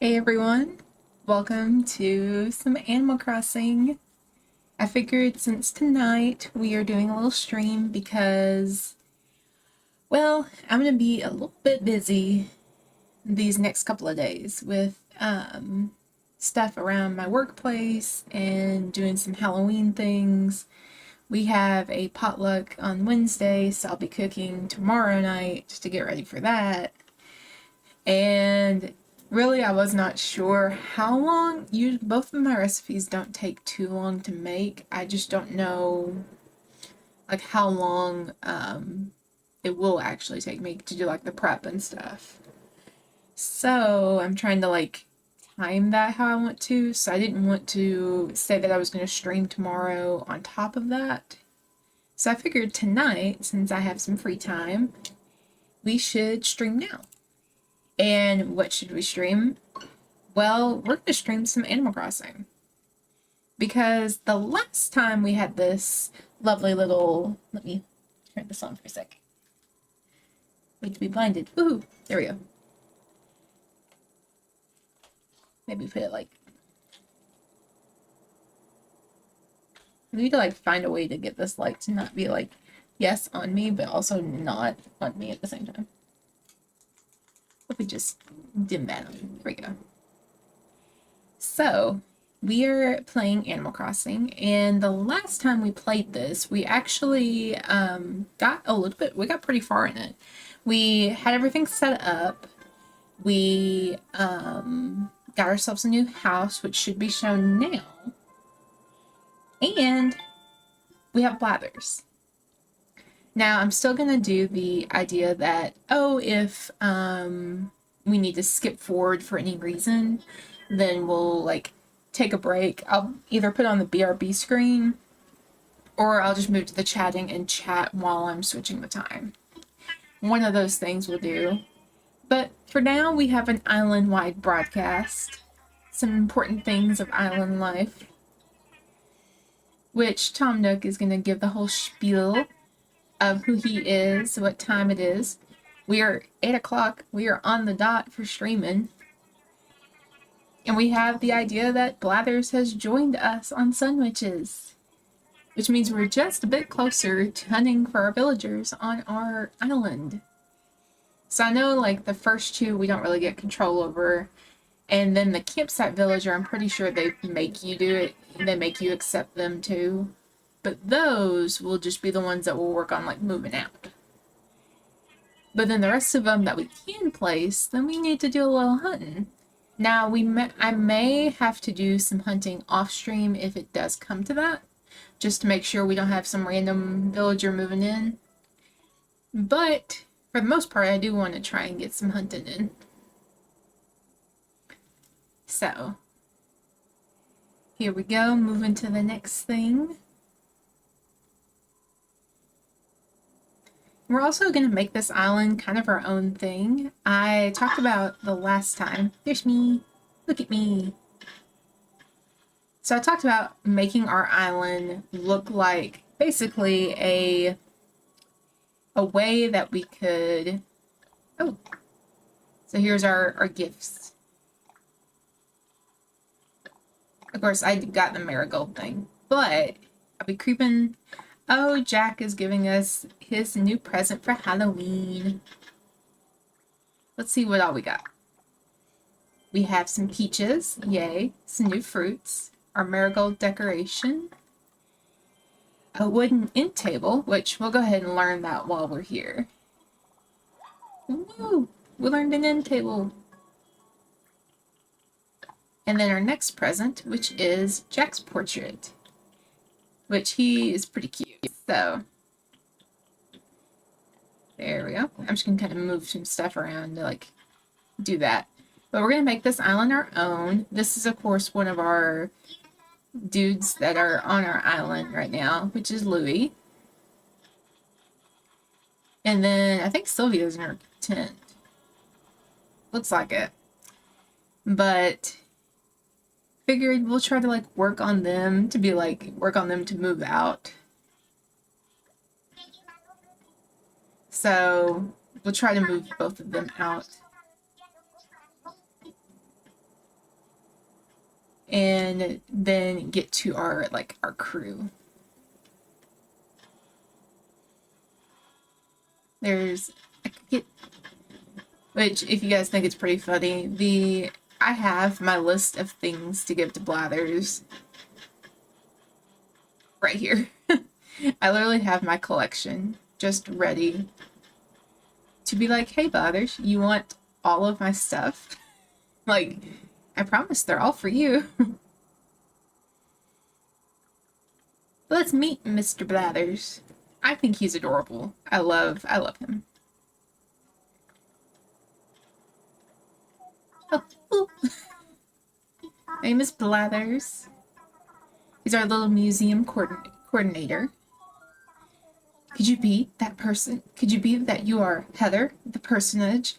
Hey everyone, welcome to some Animal Crossing. I figured since tonight we are doing a little stream because, well, I'm going to be a little bit busy these next couple of days with stuff around my workplace and doing some Halloween things. We have a potluck on Wednesday, so I'll be cooking tomorrow night to get ready for that. And really, I was not sure how long. Both of my recipes don't take too long to make. I just don't know like how long it will actually take me to do like the prep and stuff. So I'm trying to like time that how I want to. So I didn't want to say that I was going to stream tomorrow on top of that. So I figured tonight, since I have some free time, we should stream now. And what should we stream? Well, we're going to stream some Animal Crossing. Because the last time we had this lovely little... Let me turn this on for a sec. Wait to be blinded. Woohoo! There we go. Maybe put it like... I need to like find a way to get this light to not be like, yes, on me, but also not on me at the same time. If we just dim that on. There we go. So, we are playing Animal Crossing, and the last time we played this, we actually we got pretty far in it. We had everything set up. We got ourselves a new house, which should be shown now. And we have Blathers. Now, I'm still going to do the idea that, if we need to skip forward for any reason, then we'll like take a break. I'll either put on the BRB screen or I'll just move to the chatting and chat while I'm switching the time. One of those things will do. But for now, we have an island-wide broadcast. Some important things of island life, which Tom Nook is going to give the whole spiel of who he is, what time it is. We are 8 o'clock. We are on the dot for streaming. And we have the idea that Blathers has joined us on Sunwitches, which means we're just a bit closer to hunting for our villagers on our island. So I know, like, the first two we don't really get control over, and then the campsite villager, I'm pretty sure they make you do it. They make you accept them too. But those will just be the ones that will work on, like, moving out. But then the rest of them that we can place, then we need to do a little hunting. Now, I may have to do some hunting off stream if it does come to that, just to make sure we don't have some random villager moving in. But for the most part, I do want to try and get some hunting in. So, here we go, moving to the next thing. We're also going to make this island kind of our own thing. I talked about the last time. There's me. Look at me. So I talked about making our island look like basically a way that we could... Oh. So here's our gifts. Of course, I got the marigold thing. But I'll be creeping... Oh, Jack is giving us his new present for Halloween. Let's see what all we got. We have some peaches, yay, some new fruits, our marigold decoration, a wooden end table, which we'll go ahead and learn that while we're here. Woo! We learned an end table. And then our next present, which is Jack's portrait, which he is pretty cute. So, there we go. I'm just going to kind of move some stuff around to, like, do that. But we're going to make this island our own. This is, of course, one of our dudes that are on our island right now, which is Louie. And then I think Sylvia's in her tent. Looks like it. But figured we'll try to, like, work on them to move out. So we'll try to move both of them out. and then get to our crew. There's which, if you guys think it's pretty funny, I have my list of things to give to Blathers right here. I literally have my collection just ready to be like, hey Blathers, you want all of my stuff? Like, I promise they're all for you. Let's meet Mr. Blathers. I think he's adorable. I love him. Oh, name is Blathers. He's our little museum coordinator. Could you be that person? Could you be that you are Heather, the personage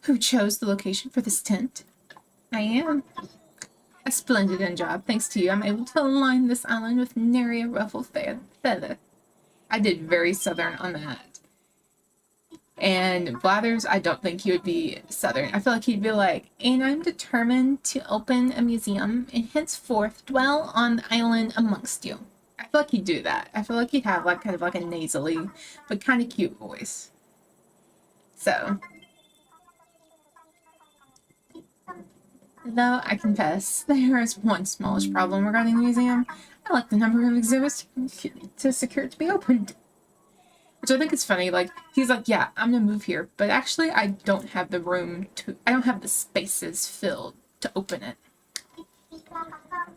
who chose the location for this tent? I am. A splendid job. Thanks to you, I'm able to align this island with nary a ruffled feather. I did very southern on that. And Blathers, I don't think he would be southern. I feel like he'd be like, and I'm determined to open a museum and henceforth dwell on the island amongst you. I feel like he'd do that. I feel like he'd have like kind of like a nasally, but kind of cute voice. So, though I confess, there is one smallish problem regarding the museum. I like the number of exhibits to secure to be opened. Which I think is funny, like, he's like, yeah, I'm gonna move here, but actually I don't have the room I don't have the spaces filled to open it.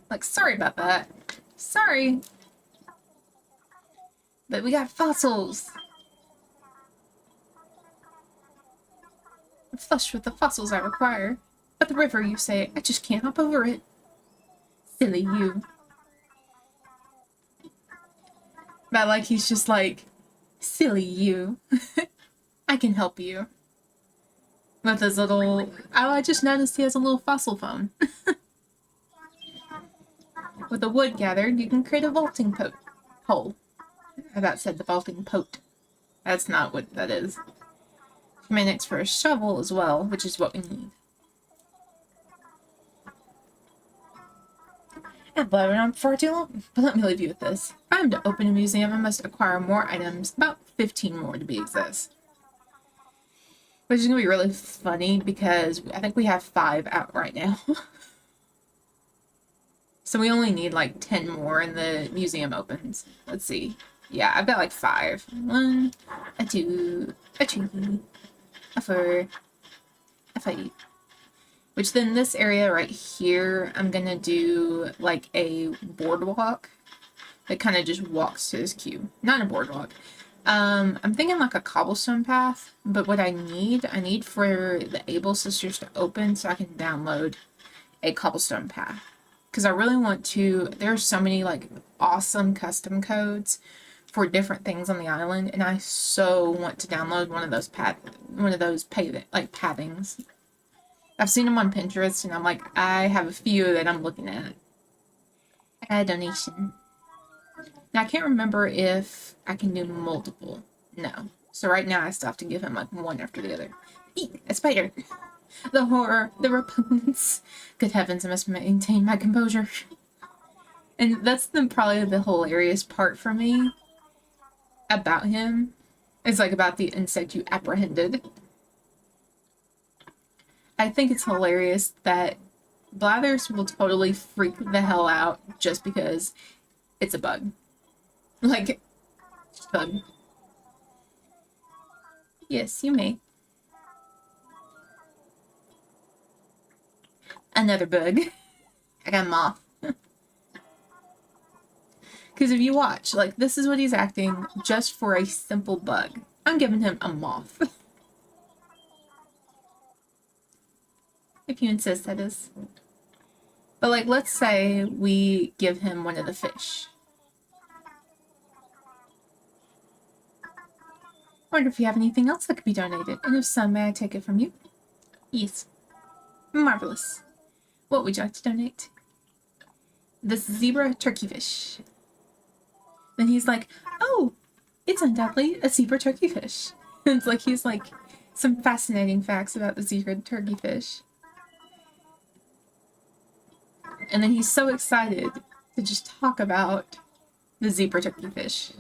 Like, sorry about that. Sorry. But we got fossils. I'm flush with the fossils I require. But the river, you say, I just can't hop over it. Silly you. But, like, he's just like, silly you. I can help you. With his little... Oh, I just noticed he has a little fossil phone. With the wood gathered, you can create a vaulting hole. I about said the vaulting pote. That's not what that is. Minutes for a shovel as well, which is what we need. I've blabbered on far too long, but let me leave you with this. If I am to open a museum, I must acquire more items, about 15 more to be exact. Which is going to be really funny because I think we have 5 out right now. So we only need like 10 more and the museum opens. Let's see. Yeah, I've got like 5. 1, a 2, a 3, a 4, a 5. Which then this area right here, I'm gonna do like a boardwalk that kind of just walks to this cube. Not a boardwalk. I'm thinking like a cobblestone path, but what I need for the Able Sisters to open so I can download a cobblestone path. Because I really want to, there's so many like awesome custom codes for different things on the island, and I so want to download one of those pathings. I've seen them on Pinterest, and I'm like, I have a few that I'm looking at. Add donation. Now, I can't remember if I can do multiple. No. So right now, I still have to give him like one after the other. Eek, a spider. The horror, the repugnance. Good heavens, I must maintain my composure. And that's probably the hilarious part for me about him. It's like about the insect you apprehended. I think it's hilarious that Blathers will totally freak the hell out just because it's a bug. Like, bug. Yes, you may. Another bug. I got a moth. Because if you watch, like, this is what he's acting just for a simple bug. I'm giving him a moth. If you insist, that is. But, like, let's say we give him one of the fish. Wonder if you have anything else that could be donated, and if so, may I take it from you? Yes. Marvelous. What would you like to donate? This zebra turkey fish. Then he's like, oh, it's undoubtedly a zebra turkey fish. It's like he's like some fascinating facts about the zebra turkey fish. And then he's so excited to just talk about the zebra turkeyfish.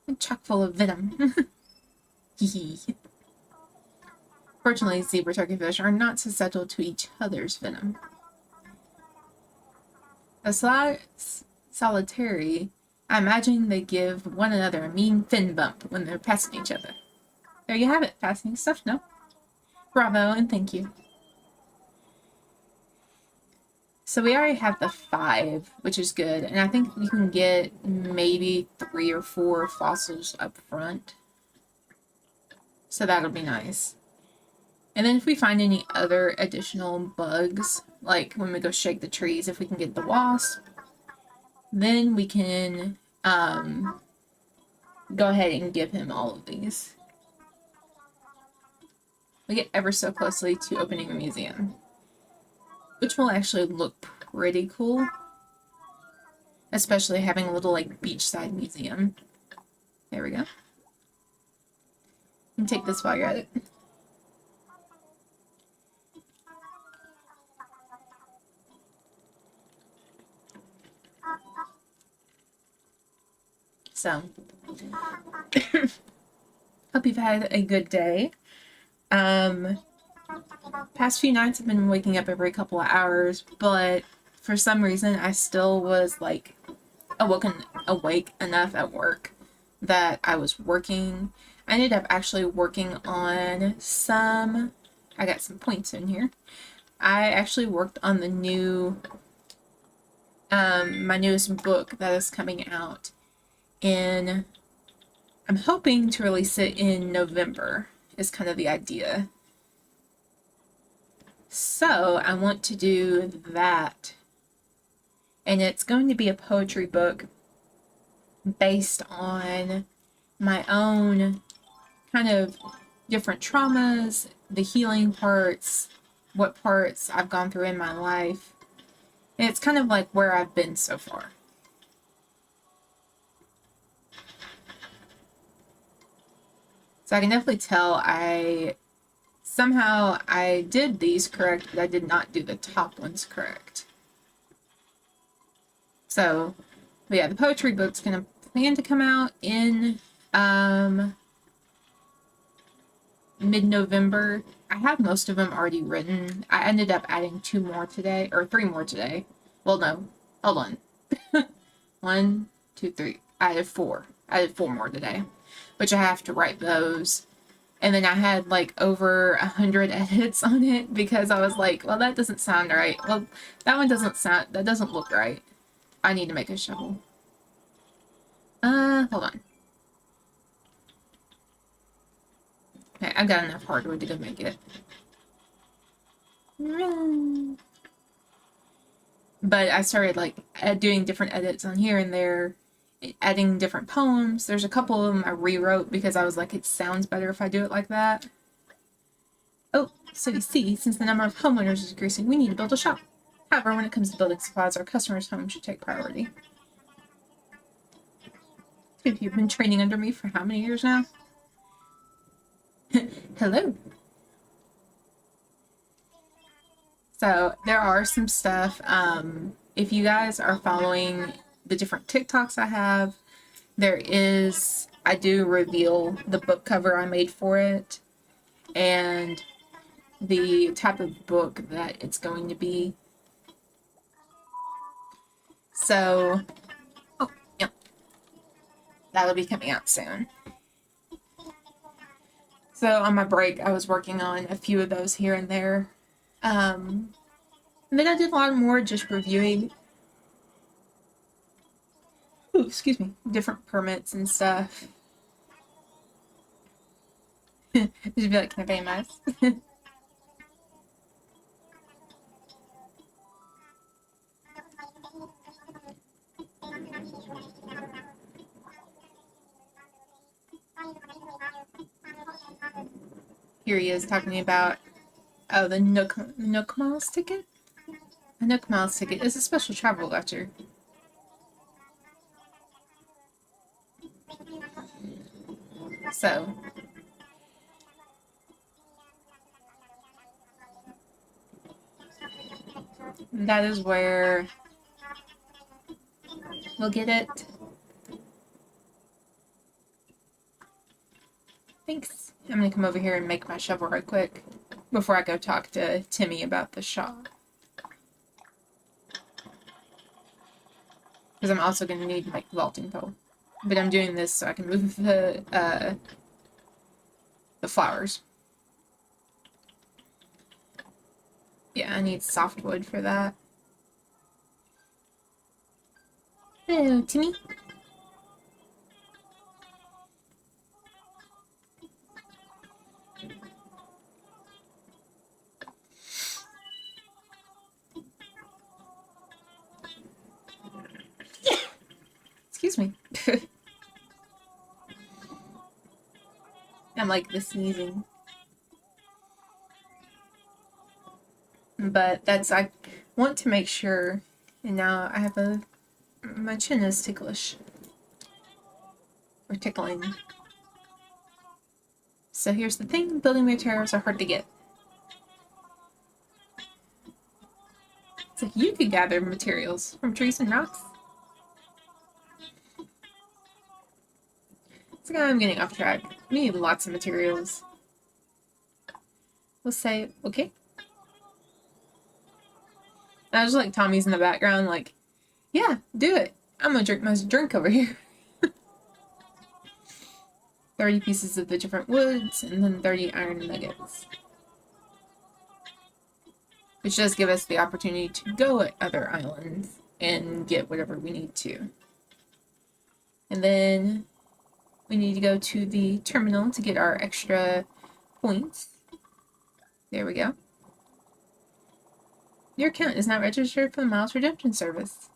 And chock full of venom. Fortunately, zebra turkeyfish are not susceptible to each other's venom. As solitary, I imagine they give one another a mean fin bump when they're passing each other. There you have it, fascinating stuff, no? Bravo, and thank you. So we already have the 5, which is good, and I think we can get maybe 3 or 4 fossils up front. So that'll be nice. And then if we find any other additional bugs, like when we go shake the trees, if we can get the wasp, then we can go ahead and give him all of these. We get ever so closely to opening a museum, which will actually look pretty cool, especially having a little like beachside museum. There we go. And take this while you're at it. So, hope you've had a good day. Past few nights I've been waking up every couple of hours, but for some reason I still was like awake enough at work that I was working. I ended up actually working on I got some points in here. I actually worked on the new, my newest book that is coming out I'm hoping to release it in November, is kind of the idea. So I want to do that. And it's going to be a poetry book based on my own kind of different traumas, the healing parts, what parts I've gone through in my life. And it's kind of like where I've been so far. So I can definitely tell somehow I did these correct, but I did not do the top ones correct. So, but yeah, the poetry book's gonna plan to come out in mid-November. I have most of them already written. I ended up adding 2 more today, or 3 more today. Well, no, hold on. 1, 2, 3. I added 4. I added 4 more today, which I have to write those. And then I had like over 100 edits on it because I was like, well, that doesn't sound right. Well, that doesn't look right. I need to make a shovel. Hold on. Okay, I've got enough hardwood to go make it. But I started like doing different edits on here and there, adding different poems. There's a couple of them I rewrote because I was like, it sounds better if I do it like that. Oh, City C, since the number of homeowners is increasing, we need to build a shop. However, when it comes to building supplies, our customers' home should take priority. You've been training under me for how many years now? Hello. So there are some stuff, if you guys are following the different TikToks I have, I do reveal the book cover I made for it and the type of book that it's going to be. So, oh, yeah, that'll be coming out soon. So on my break, I was working on a few of those here and there. And then I did a lot more just reviewing, different permits and stuff. Just be like, can I pay my Here he is talking about, oh, the Nook Miles ticket? A Nook Miles ticket is a special travel voucher. So, that is where we'll get it. Thanks. I'm gonna come over here and make my shovel right quick before I go talk to Timmy about the shop. Because I'm also gonna need like vaulting pole. But I'm doing this so I can move the flowers. Yeah, I need softwood for that. Hello, Timmy. Excuse me. I'm like the sneezing. But that's, I want to make sure, and now I have my chin is ticklish. Or tickling. So here's the thing, building materials are hard to get. It's like you could gather materials from trees and rocks. It's like I'm getting off track. We need lots of materials. We'll say, okay. I was like, Tommy's in the background, like, yeah, do it. I'm gonna drink my drink over here. 30 pieces of the different woods, and then 30 iron nuggets. Which does give us the opportunity to go at other islands and get whatever we need to. And then we need to go to the terminal to get our extra points. There we go. Your account is not registered for the Miles Redemption Service.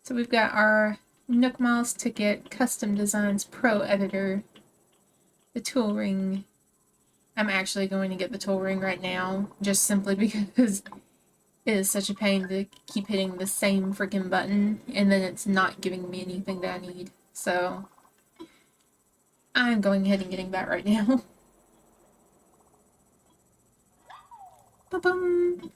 So we've got our Nook Miles ticket, Custom Designs Pro Editor, the tool ring. I'm actually going to get the tool ring right now, just simply because it is such a pain to keep hitting the same freaking button, and then it's not giving me anything that I need. So I'm going ahead and getting that right now. Ba-bum!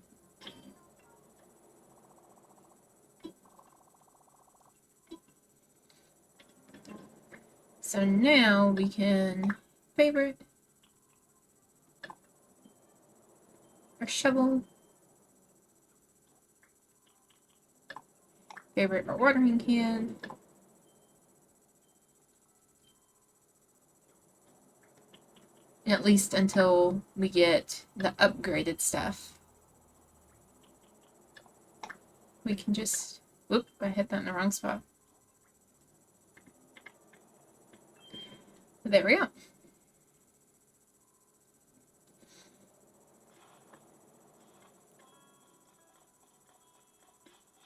So now we can favorite our shovel, favorite our watering can, and at least until we get the upgraded stuff, we can just, whoop, I hit that in the wrong spot. There we go.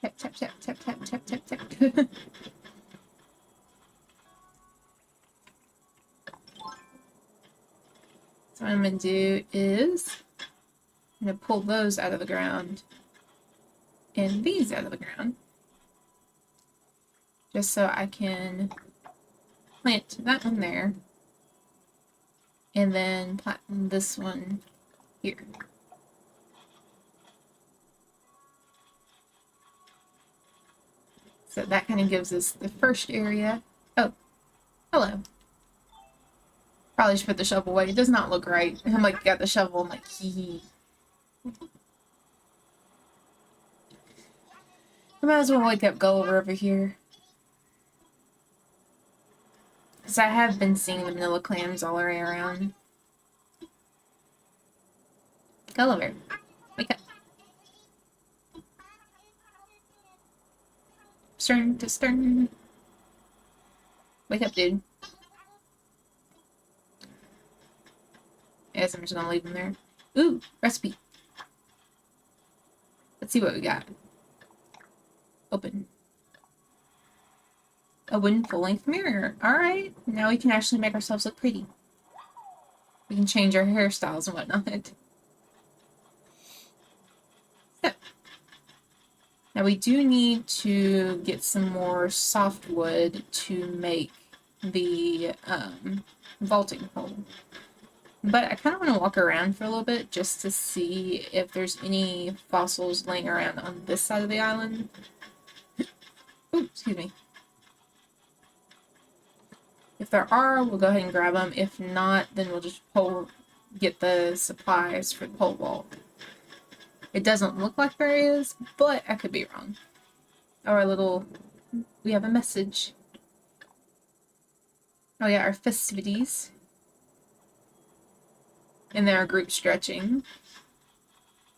Tap, tap, tap, tap, tap, tap, tap, tap. So what I'm going to do is I'm going to pull those out of the ground and these out of the ground, just so I can plant that one there and then plant this one here. So that kind of gives us the first area. Oh, hello. Probably should put the shovel away. It does not look right. I'm like, got the shovel. I'm like, hee. I might as well wake up Gulliver over here. Because I have been seeing the manila clams all the way around. Gulliver, wake up. Stern to stern. Wake up, dude. I guess I'm just gonna leave him there. Ooh, recipe. Let's see what we got. Open. A wooden full-length mirror. Alright, now we can actually make ourselves look pretty. We can change our hairstyles and whatnot. So, now we do need to get some more softwood to make the vaulting pole. But I kind of want to walk around for a little bit just to see if there's any fossils laying around on this side of the island. Ooh, excuse me. If there are, we'll go ahead and grab them. If not, then we'll just get the supplies for the pole vault. It doesn't look like there is, but I could be wrong. We have a message. Oh yeah, our festivities. And then our group stretching.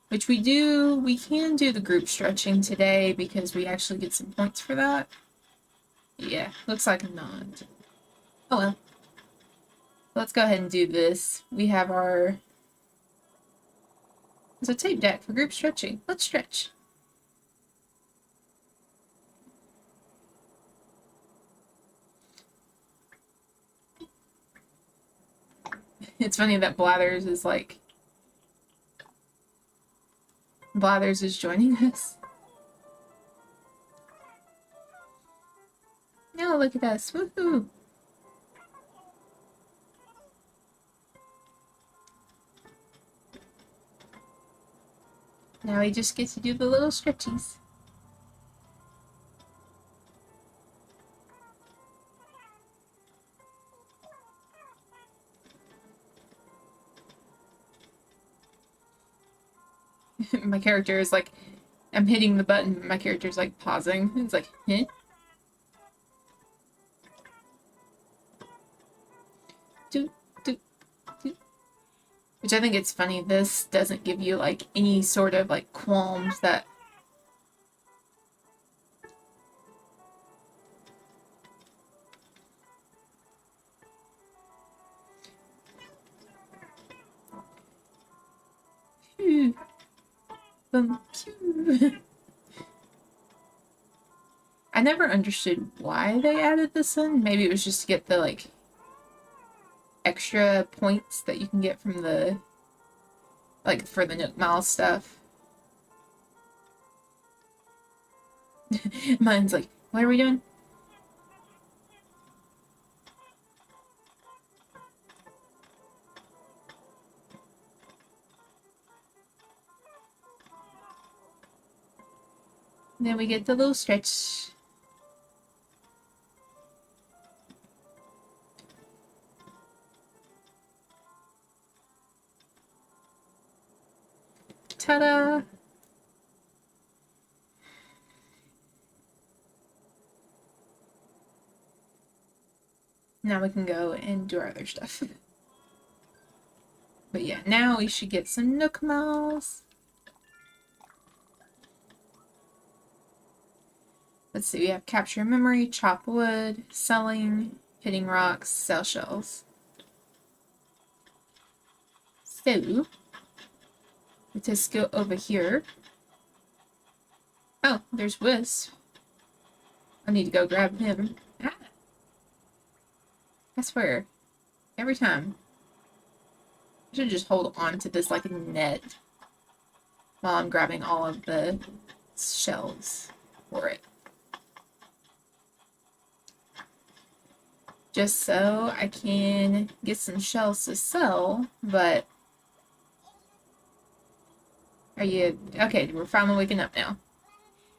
Which we can do the group stretching today because we actually get some points for that. Yeah, looks like not. Oh well. Let's go ahead and do this. We have there's a tape deck for group stretching. Let's stretch. It's funny that Blathers is joining us. Oh, look at us. Woohoo! Now we just get to do the little stretchies. My character is like, I'm hitting the button, my character's like pausing. It's like, eh? Doot, doot, doot. Which I think it's funny, this doesn't give you like any sort of like qualms that I never understood why they added this in. Maybe it was just to get the like extra points that you can get from the like for the Nook Mile stuff. Mine's like, what are we doing? Then we get the little stretch. Ta-da! Now we can go and do our other stuff. But yeah, now we should get some Nook Miles. Let's see, we have capture memory, chop wood, selling, hitting rocks, sell shells. So, let's just go over here. Oh, there's Wisp. I need to go grab him. Ah. I swear, every time. I should just hold on to this like a net while I'm grabbing all of the shells for it. Just so I can get some shells to sell, but... Are you... Okay, we're finally waking up now.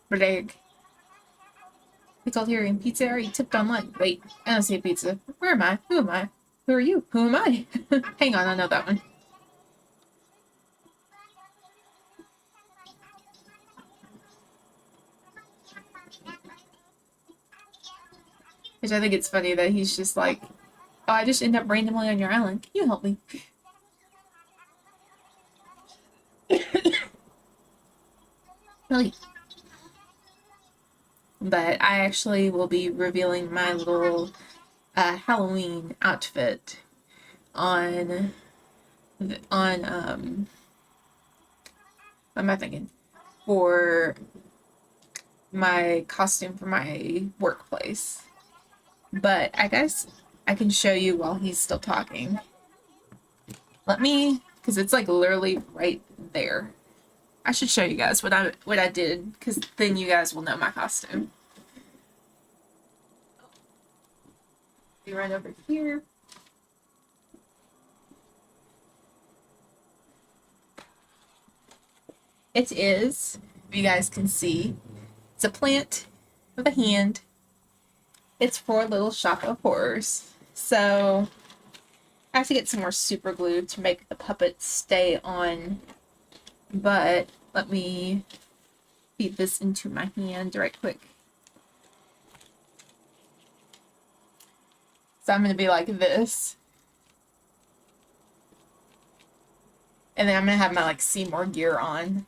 Bleg. Pickled here in pizza already tipped on lunch. Wait, I don't see a pizza. Where am I? Who am I? Who are you? Who am I? Hang on, I know that one. Which I think it's funny that he's just like, oh, I just end up randomly on your island. Can you help me? Really? But I actually will be revealing my little Halloween outfit on what am I thinking? For my costume for my workplace. But I guess I can show you while he's still talking. Let me, because it's like literally right there. I should show you guys what I did, because then you guys will know my costume. Be right over here. It is, if you guys can see, it's a plant with a hand. It's for Little Shop of Horrors. So I have to get some more super glue to make the puppet stay on. But let me feed this into my hand right quick. So I'm going to be like this. And then I'm going to have my like Seymour gear on.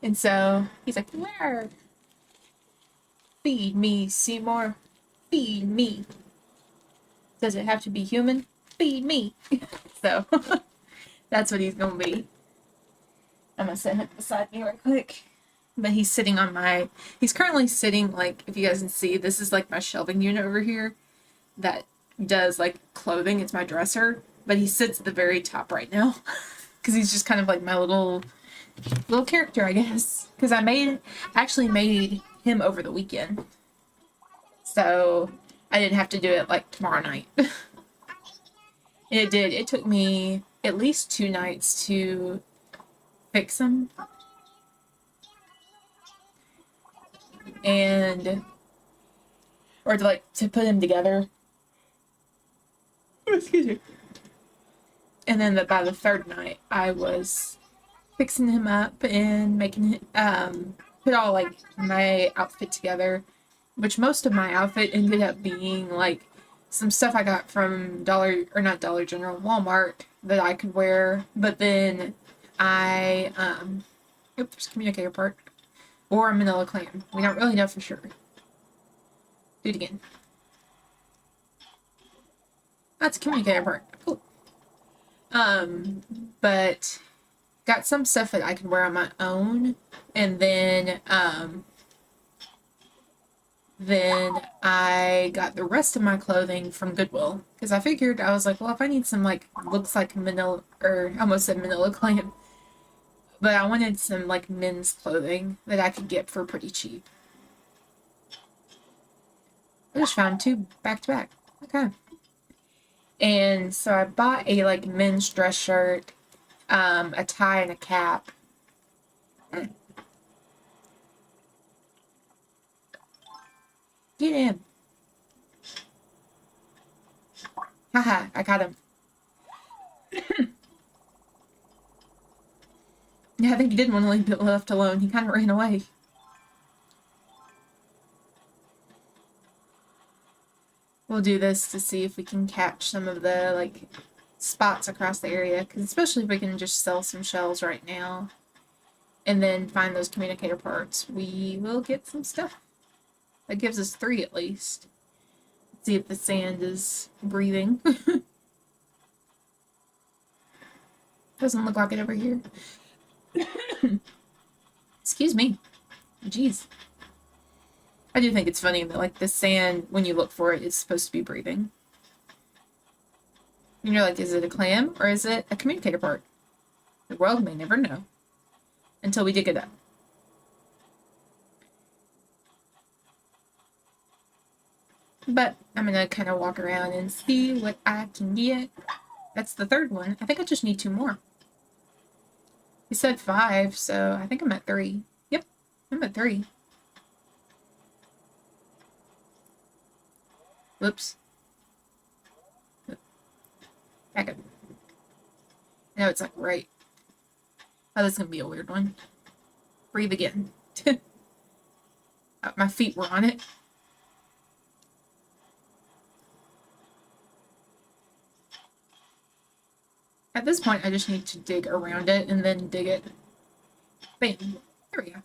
And so he's like, where? Feed me, Seymour. Feed me. Does it have to be human? Feed me. So that's what he's going to be. I'm going to set him beside me right quick. But he's sitting on my... He's currently sitting, like, if you guys can see, this is like my shelving unit over here that does like clothing. It's my dresser. But he sits at the very top right now. Because he's just kind of like my little character, I guess. Because I actually made him over the weekend. So I didn't have to do it like tomorrow night. And it did. It took me at least 2 nights to fix him. Or to put him together. Excuse me. And then by the 3rd night, I was fixing him up and making put all like my outfit together, which most of my outfit ended up being like some stuff I got from Walmart that I could wear. But then I oops, communicator part, or a manila clam. We don't really know for sure. Do it again. That's a communicator part. Cool. But got some stuff that I could wear on my own, and then I got the rest of my clothing from Goodwill, because I figured, I was like, well, if I need some like looks like manila, or I almost said manila clam, but I wanted some like men's clothing that I could get for pretty cheap. I just found 2 back to back. Okay. And so I bought a like men's dress shirt, a tie and a cap. Get him. Haha, I got him. Yeah, I think he didn't want to be left alone. He kind of ran away. We'll do this to see if we can catch some of the, like, spots across the area. Because especially if we can just sell some shells right now. And then find those communicator parts. We will get some stuff. That gives us 3 at least. Let's see if the sand is breathing. Doesn't look like it over here. Excuse me. Jeez. I do think it's funny that, like, the sand, when you look for it, is supposed to be breathing. And you're like, is it a clam or is it a communicator part? The world may never know until we dig it up. But I'm gonna kind of walk around and see what I can get. That's the 3rd one. I think I just need 2 more. He said 5, so I think I'm at 3. Yep, I'm at 3. Whoops. Back up. I know it's like right. Oh, that's gonna be a weird one. Breathe again. My feet were on it. At this point, I just need to dig around it and then dig it. Bam. There we go.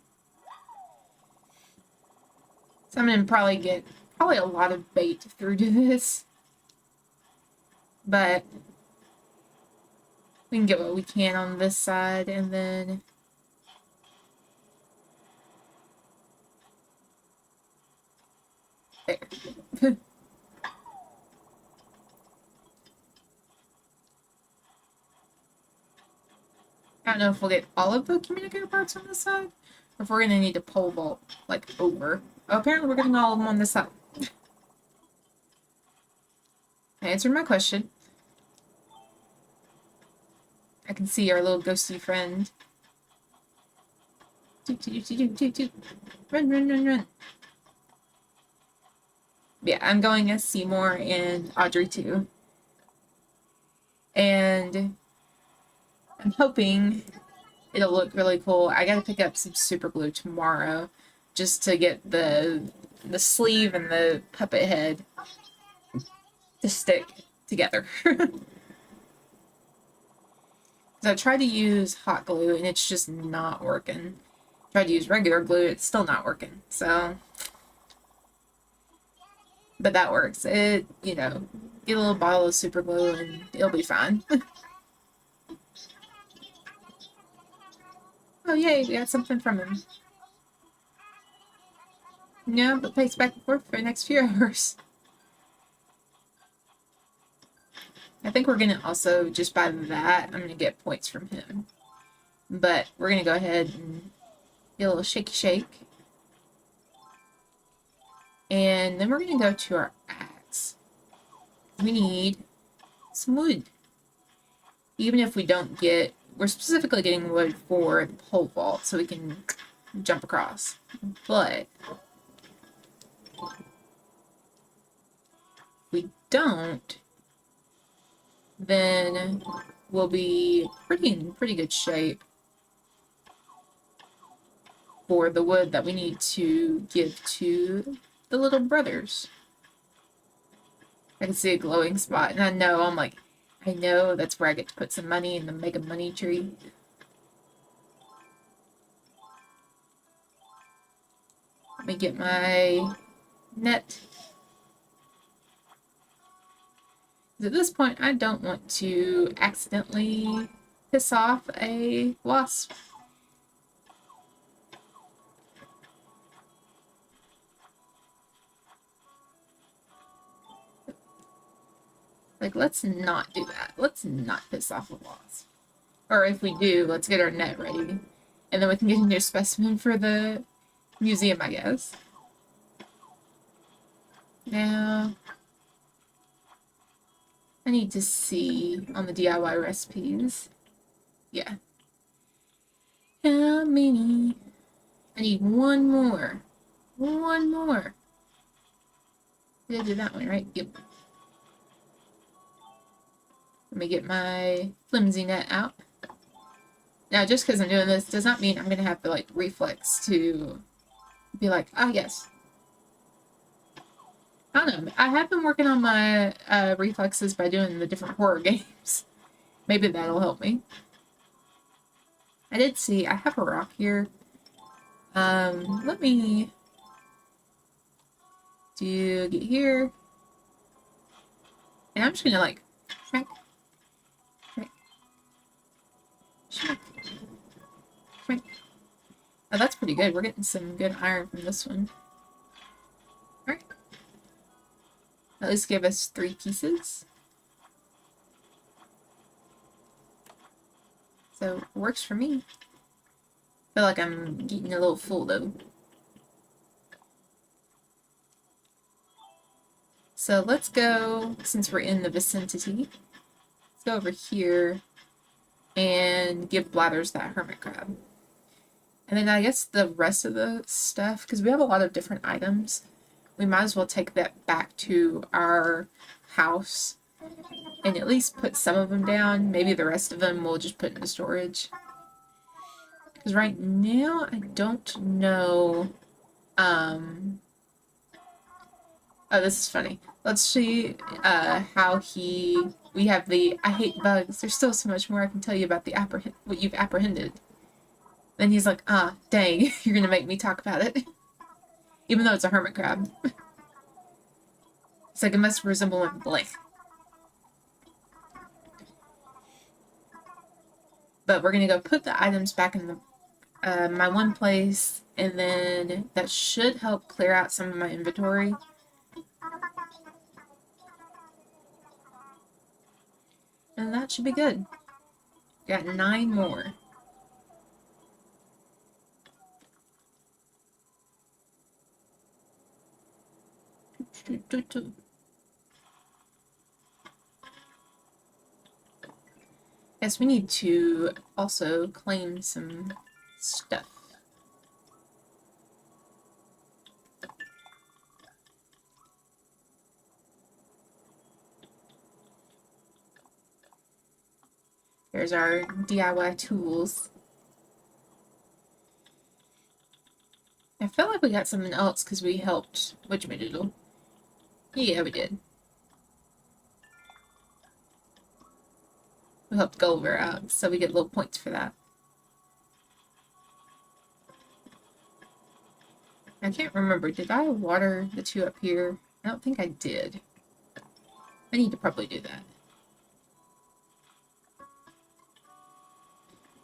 So I'm gonna probably get a lot of bait through to this. But we can get what we can on this side, and then there. I don't know if we'll get all of the communicator parts on this side, or if we're gonna need to pole vault, like, over. Oh, apparently we're getting all of them on this side. I answered my question. I can see our little ghosty friend Run, run, run, run. Yeah, I'm going as Seymour and Audrey too. And I'm hoping it'll look really cool. I gotta pick up some super glue tomorrow just to get the sleeve and the puppet head to stick together. So I tried to use hot glue and it's just not working. Tried to use regular glue, it's still not working. So, but that works. It, you know, get a little bottle of super glue and it'll be fine. Oh yay, we got something from him. Yeah, but pace back and forth for the next few hours. I think we're gonna also, just by that, I'm gonna get points from him. But we're gonna go ahead and get a little shaky shake. And then we're gonna go to our axe. We need some wood. Even if we don't get, we're specifically getting wood for the pole vault so we can jump across. But if we don't, then we'll be in pretty good shape for the wood that we need to give to the little brothers. I can see a glowing spot, and I know that's where I get to put some money in the mega money tree. Let me get my net. At this point, I don't want to accidentally piss off a wasp. Like, let's not do that. Let's not piss off a wasp. Or if we do, let's get our net ready. And then we can get a new specimen for the museum, I guess. Now, I need to see on the DIY recipes. Yeah. How many? I need one more. One more. Did I do that one, right? Yep. Let me get my flimsy net out. Now, just because I'm doing this does not mean I'm going to have the, like, reflex to be like, ah, yes. I don't know. I have been working on my reflexes by doing the different horror games. Maybe that'll help me. I did see, I have a rock here. Let me get here. And I'm just going to, like, shrink. Oh, that's pretty good. We're getting some good iron from this one. Alright. At least give us 3 pieces. So, it works for me. Feel like I'm getting a little full, though. So, let's go, since we're in the vicinity, let's go over here and give Blathers that hermit crab. And then I guess the rest of the stuff, because we have a lot of different items, we might as well take that back to our house and at least put some of them down. Maybe the rest of them we'll just put into storage. Because right now, I don't know, oh, this is funny. Let's see, how we have the, I hate bugs. There's still so much more I can tell you about what you've apprehended. Then he's like, ah, dang, you're gonna make me talk about it. Even though it's a hermit crab. It's like, it must resemble a blank. But we're gonna go put the items back in the my one place, and then that should help clear out some of my inventory. And that should be good. Got 9 more. Guess we need to also claim some stuff. There's our DIY tools. I feel like we got something else because we helped Witchmadoodle. Yeah, we did. We helped Gulliver out, so we get little points for that. I can't remember. Did I water the two up here? I don't think I did. I need to probably do that.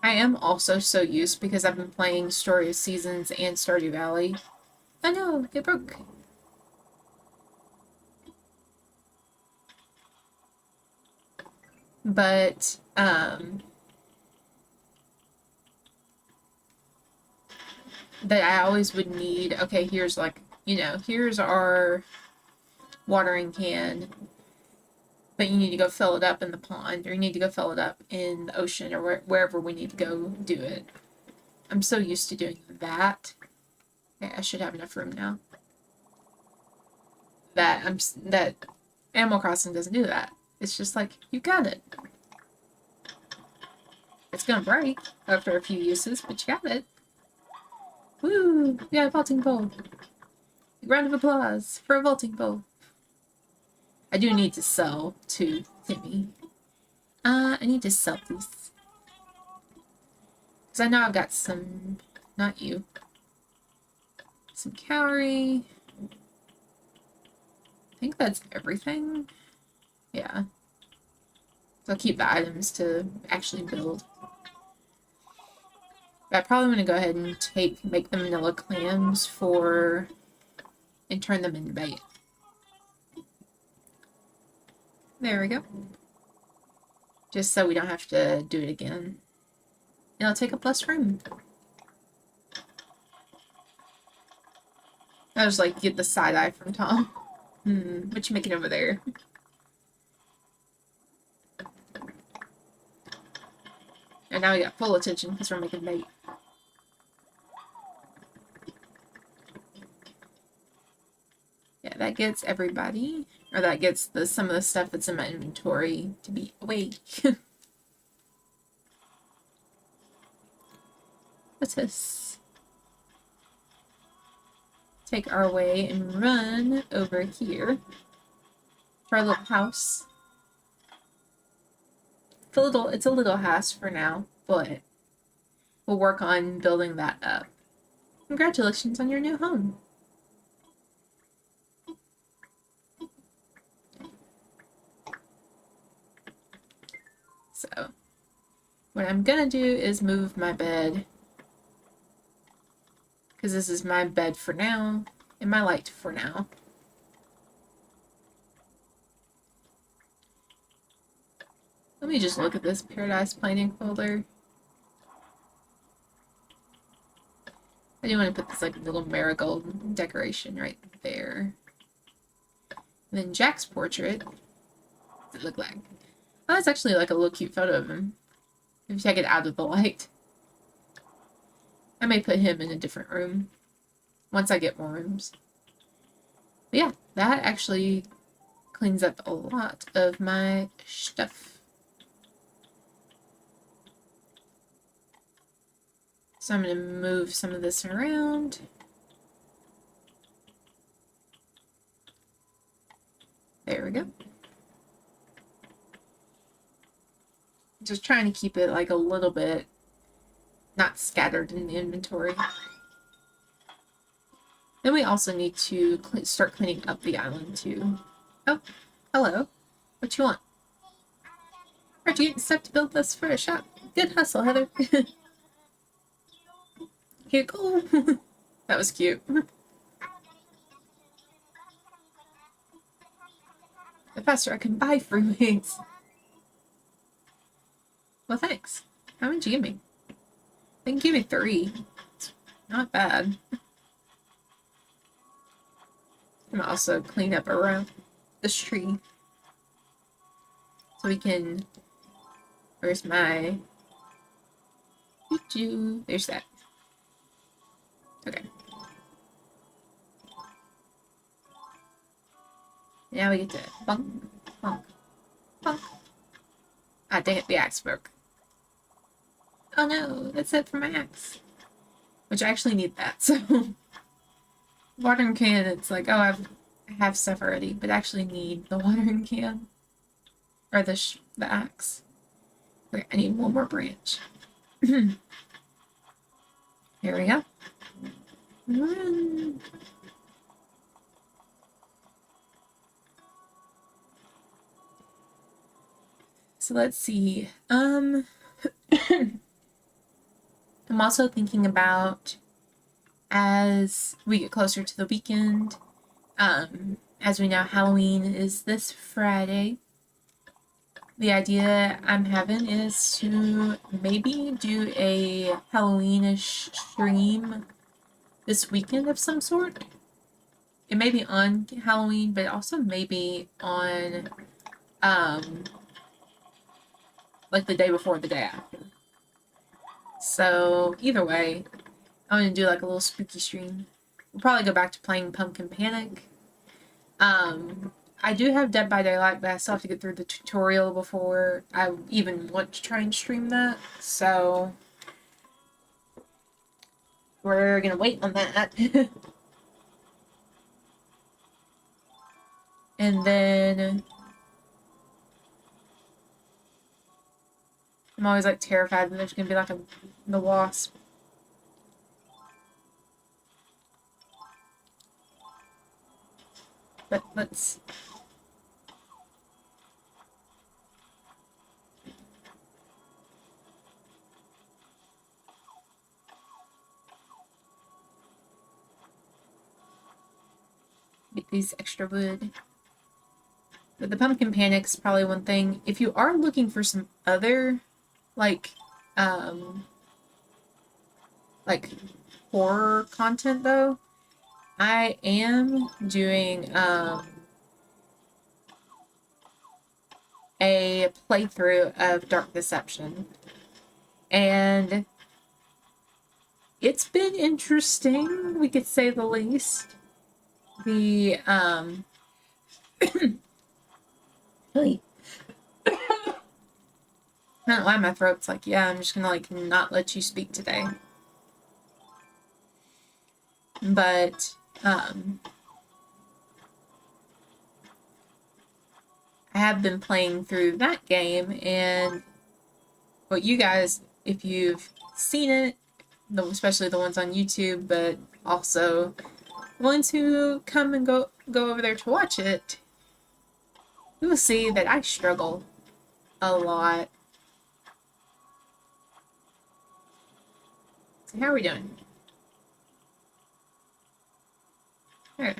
I am also so used because I've been playing Story of Seasons and Stardew Valley. Oh no, it broke. But, that I always would need, okay, here's like, you know, here's our watering can, but you need to go fill it up in the pond, or you need to go fill it up in the ocean, or wherever we need to go do it. I'm so used to doing that. Okay, I should have enough room now. That Animal Crossing doesn't do that. It's just like, you got it. It's gonna break after a few uses, but you got it. Woo! We got a vaulting bowl. Round of applause for a vaulting bowl. I do need to sell to Timmy. I need to sell these. Because I know I've got some... Not you. Some cowrie. I think that's everything. Yeah. So I'll keep the items to actually build. But I probably want to go ahead and make the manila clams for... and turn them into bait. There we go. Just so we don't have to do it again. It'll take up less room. I was like, get the side eye from Tom. What you making over there? And now we got full attention because we're making bait. Yeah, that gets everybody, or that gets some of the stuff that's in my inventory to be away. Let us take our way and run over here to our little house. It's a little house for now, but we'll work on building that up. Congratulations on your new home. So, what I'm gonna do is move my bed, because this is my bed for now, and my light for now. Let me just look at this Paradise Planning folder. I do want to put this like little marigold decoration right there. And then Jack's portrait. What does it look like? Oh, that's actually like a little cute photo of him. If you take it out of the light. I may put him in a different room once I get more rooms. But yeah, that actually cleans up a lot of my stuff. So I'm going to move some of this around. There we go. Just trying to keep it like a little bit not scattered in the inventory. Then we also need to start cleaning up the island too. Oh, hello. What you want? Aren't you getting stuff to build this for a shop? Good hustle, Heather. Here you go. That was cute. The faster I can buy fruits. Well, thanks. How much you give me? They can give me 3. It's not bad. I'm also clean up around this tree. So we can... Where's my... There's that. Okay. Now we get to bonk, bonk, bonk. Ah, dang it, the axe broke. Oh no, that's it for my axe. Which I actually need that, so... watering can, it's like, oh, I have stuff already, but I actually need the watering can. Or the axe. Okay, I need one more branch. Here we go. So let's see. I'm also thinking about, as we get closer to the weekend, as we know, Halloween is this Friday. The idea I'm having is to maybe do a Halloweenish stream this weekend of some sort. It may be on Halloween, but also maybe on, like the day before, the day after. So, either way, I'm gonna do like a little spooky stream. We'll probably go back to playing Pumpkin Panic. I do have Dead by Daylight, but I still have to get through the tutorial before I even want to try and stream that, so we're gonna wait on that. And then I'm always like terrified that there's gonna be like the wasp. But let's... get these extra wood. But the Pumpkin Panic's probably one thing. If you are looking for some other, like horror content, though, I am doing a playthrough of Dark Deception, and it's been interesting, we could say the least. The really, I don't know why my throat's like, yeah, I'm just gonna like not let you speak today. But I have been playing through that game, and what you guys, if you've seen it, especially the ones on YouTube, but also the ones who come and go over there to watch it, you will see that I struggle a lot. So how are we doing? There.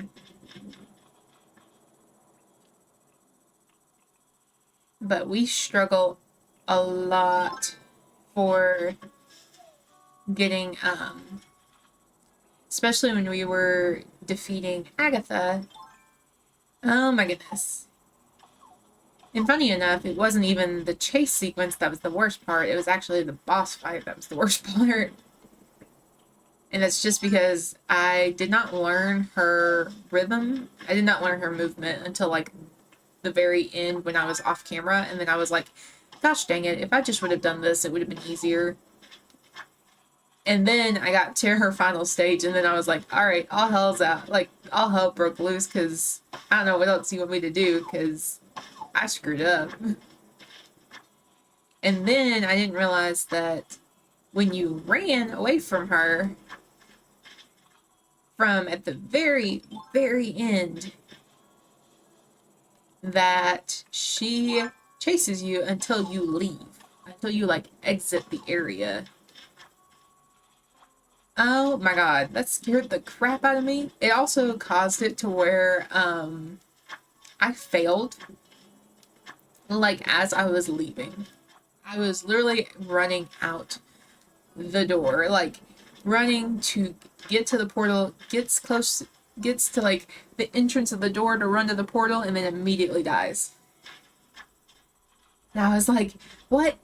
But we struggle a lot for getting, especially when we were defeating Agatha. Oh my goodness. And funny enough, it wasn't even the chase sequence that was the worst part, it was actually the boss fight that was the worst part. And that's just because I did not learn her rhythm. I did not learn her movement until like the very end when I was off camera, and then I was like, gosh dang it, if I just would have done this, it would have been easier. And then I got to her final stage, and then I was like, alright, all hell's out. Like, all hell broke loose, because I don't know what else you want me to do, because I screwed up. And then I didn't realize that when you ran away from her, from at the very, very end, that she chases you until you leave. Until you, like, exit the area. Oh my god, that scared the crap out of me. It also caused it to where, I failed, like, as I was leaving. I was literally running out the door, like, running to get to the portal, gets to, like, the entrance of the door to run to the portal, and then immediately dies. And I was like, what?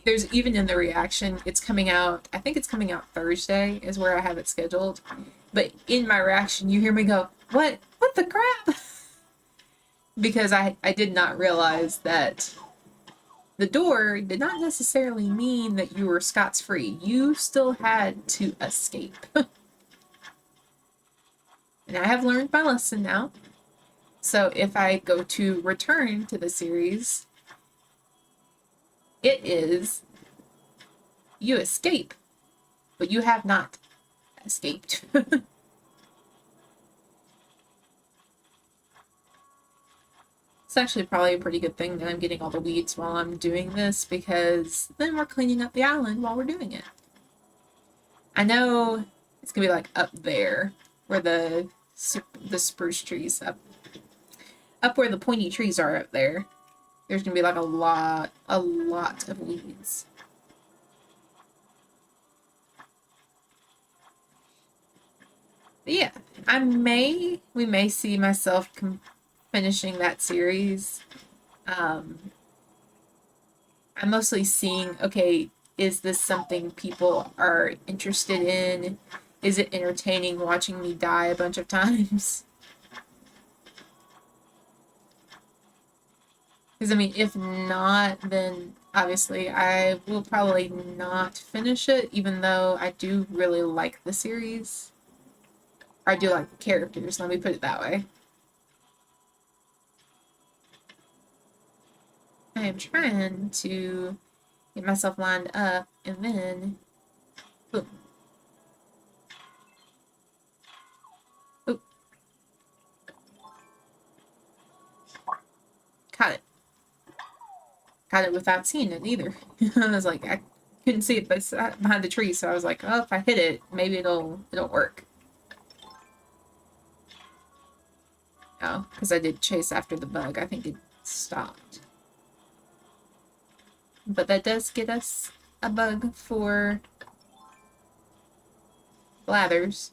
There's even in the reaction, it's coming out, I think it's coming out Thursday is where I have it scheduled. But in my reaction, you hear me go, what the crap? Because I did not realize that the door did not necessarily mean that you were scot-free. You still had to escape. And I have learned my lesson now. So if I go to return to the series, it is you escape, but you have not escaped. It's actually probably a pretty good thing that I'm getting all the weeds while I'm doing this, because then we're cleaning up the island while we're doing it. I know it's gonna be like up there where the spruce trees up where the pointy trees are up there. There's gonna be like a lot of weeds. But yeah, we may see myself finishing that series. I'm mostly seeing, okay, is this something people are interested in? Is it entertaining watching me die a bunch of times? Because, I mean, if not, then obviously I will probably not finish it, even though I do really like the series. Or I do like the characters, let me put it that way. I am trying to get myself lined up, and then boom. Oop. Caught it. Caught it without seeing it either. I was like, I couldn't see it behind the tree, so I was like, oh, if I hit it, maybe it'll work. Oh, because I did chase after the bug. I think it stopped. But that does get us a bug for Blathers.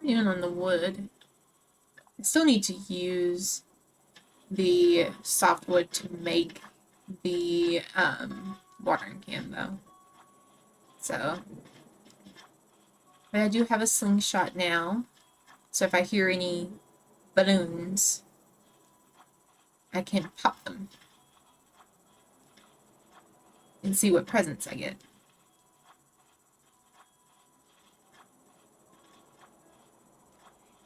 Even on the wood. I still need to use the softwood to make the watering can, though. So, but I do have a slingshot now, so if I hear any balloons, I can pop them and see what presents I get.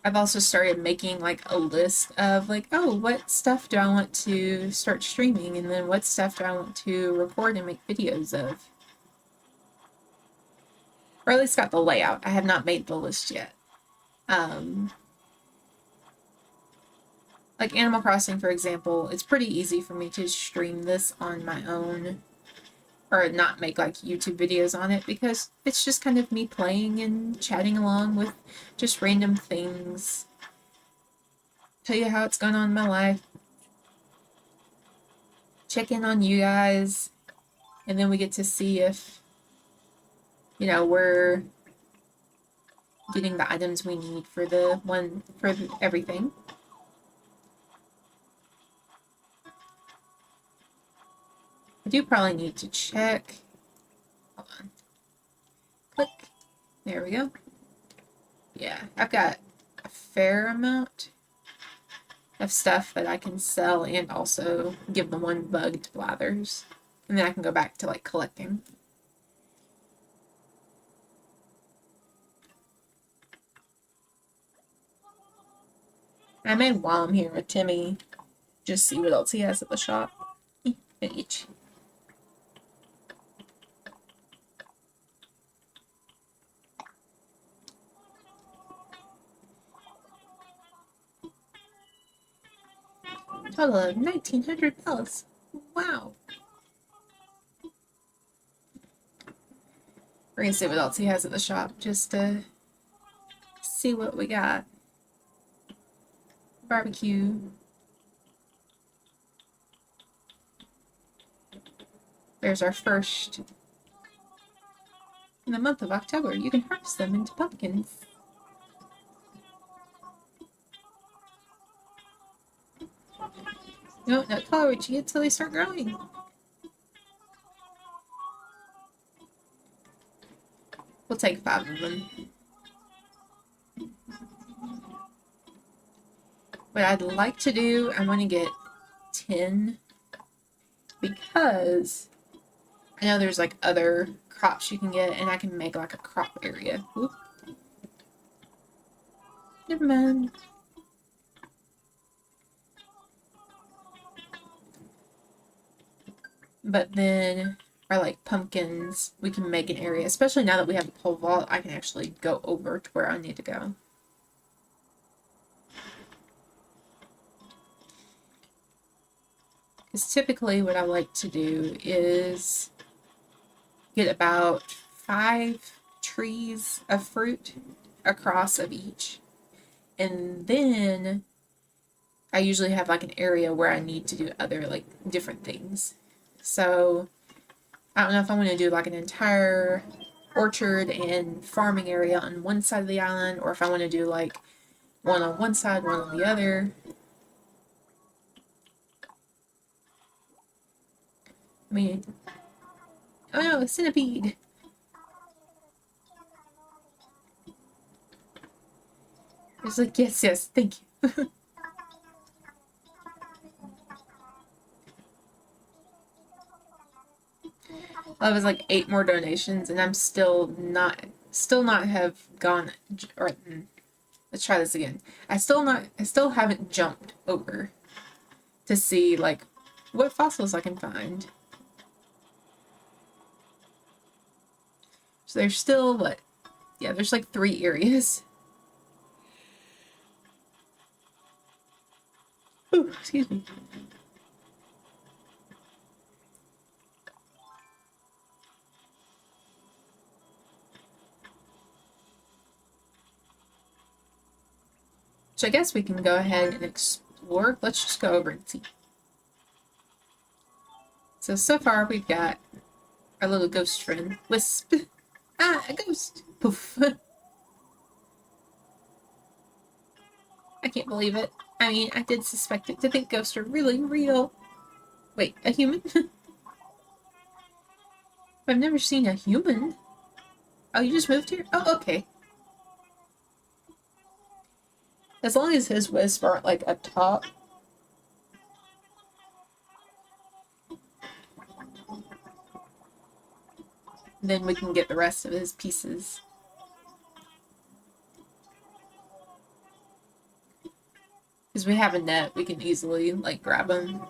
I've also started making like a list of like, oh, what stuff do I want to start streaming, and then what stuff do I want to record and make videos of. Or at least got the layout. I have not made the list yet. Like Animal Crossing, for example, it's pretty easy for me to stream this on my own, or not make like YouTube videos on it, because it's just kind of me playing and chatting along with just random things. Tell you how it's gone on in my life. Check in on you guys, and then we get to see if, you know, we're getting the items we need for everything. I do probably need to check. Hold on. Click. There we go. Yeah, I've got a fair amount of stuff that I can sell and also give the one bug to Blathers. And then I can go back to like collecting. I may, while I'm here with Timmy, just see what else he has at the shop. Each. Total of $1,900. Wow. We're gonna see what else he has at the shop, just to see what we got. Barbecue. There's our first. In the month of October, you can harvest them into pumpkins. You don't know what color would you get till they start growing. We'll take 5 of them. What I'd like to do, I want to get 10 because I know there's like other crops you can get, and I can make like a crop area. Oop. Never mind. But then, or like pumpkins, we can make an area. Especially now that we have the pole vault, I can actually go over to where I need to go. Because typically what I like to do is get about 5 trees of fruit across of each. And then I usually have like an area where I need to do other like different things. So I don't know if I want to do like an entire orchard and farming area on one side of the island, or if I want to do like one on one side, one on the other. I mean, oh no, a centipede. It's like, yes, yes, thank you. That was like 8 more donations, and I'm still not have gone, or let's try this again. I still haven't jumped over to see like what fossils I can find. So there's still what? Yeah, there's like 3 areas. Ooh, excuse me. So I guess we can go ahead and explore. Let's just go over and see. So far we've got our little ghost friend, Wisp. Ah, a ghost! Poof. I can't believe it. I mean, I did suspect it to think ghosts are really real. Wait, a human? I've never seen a human. Oh, you just moved here? Oh, okay. As long as his wisps aren't like up top. Then we can get the rest of his pieces. Because we have a net, we can easily like grab them.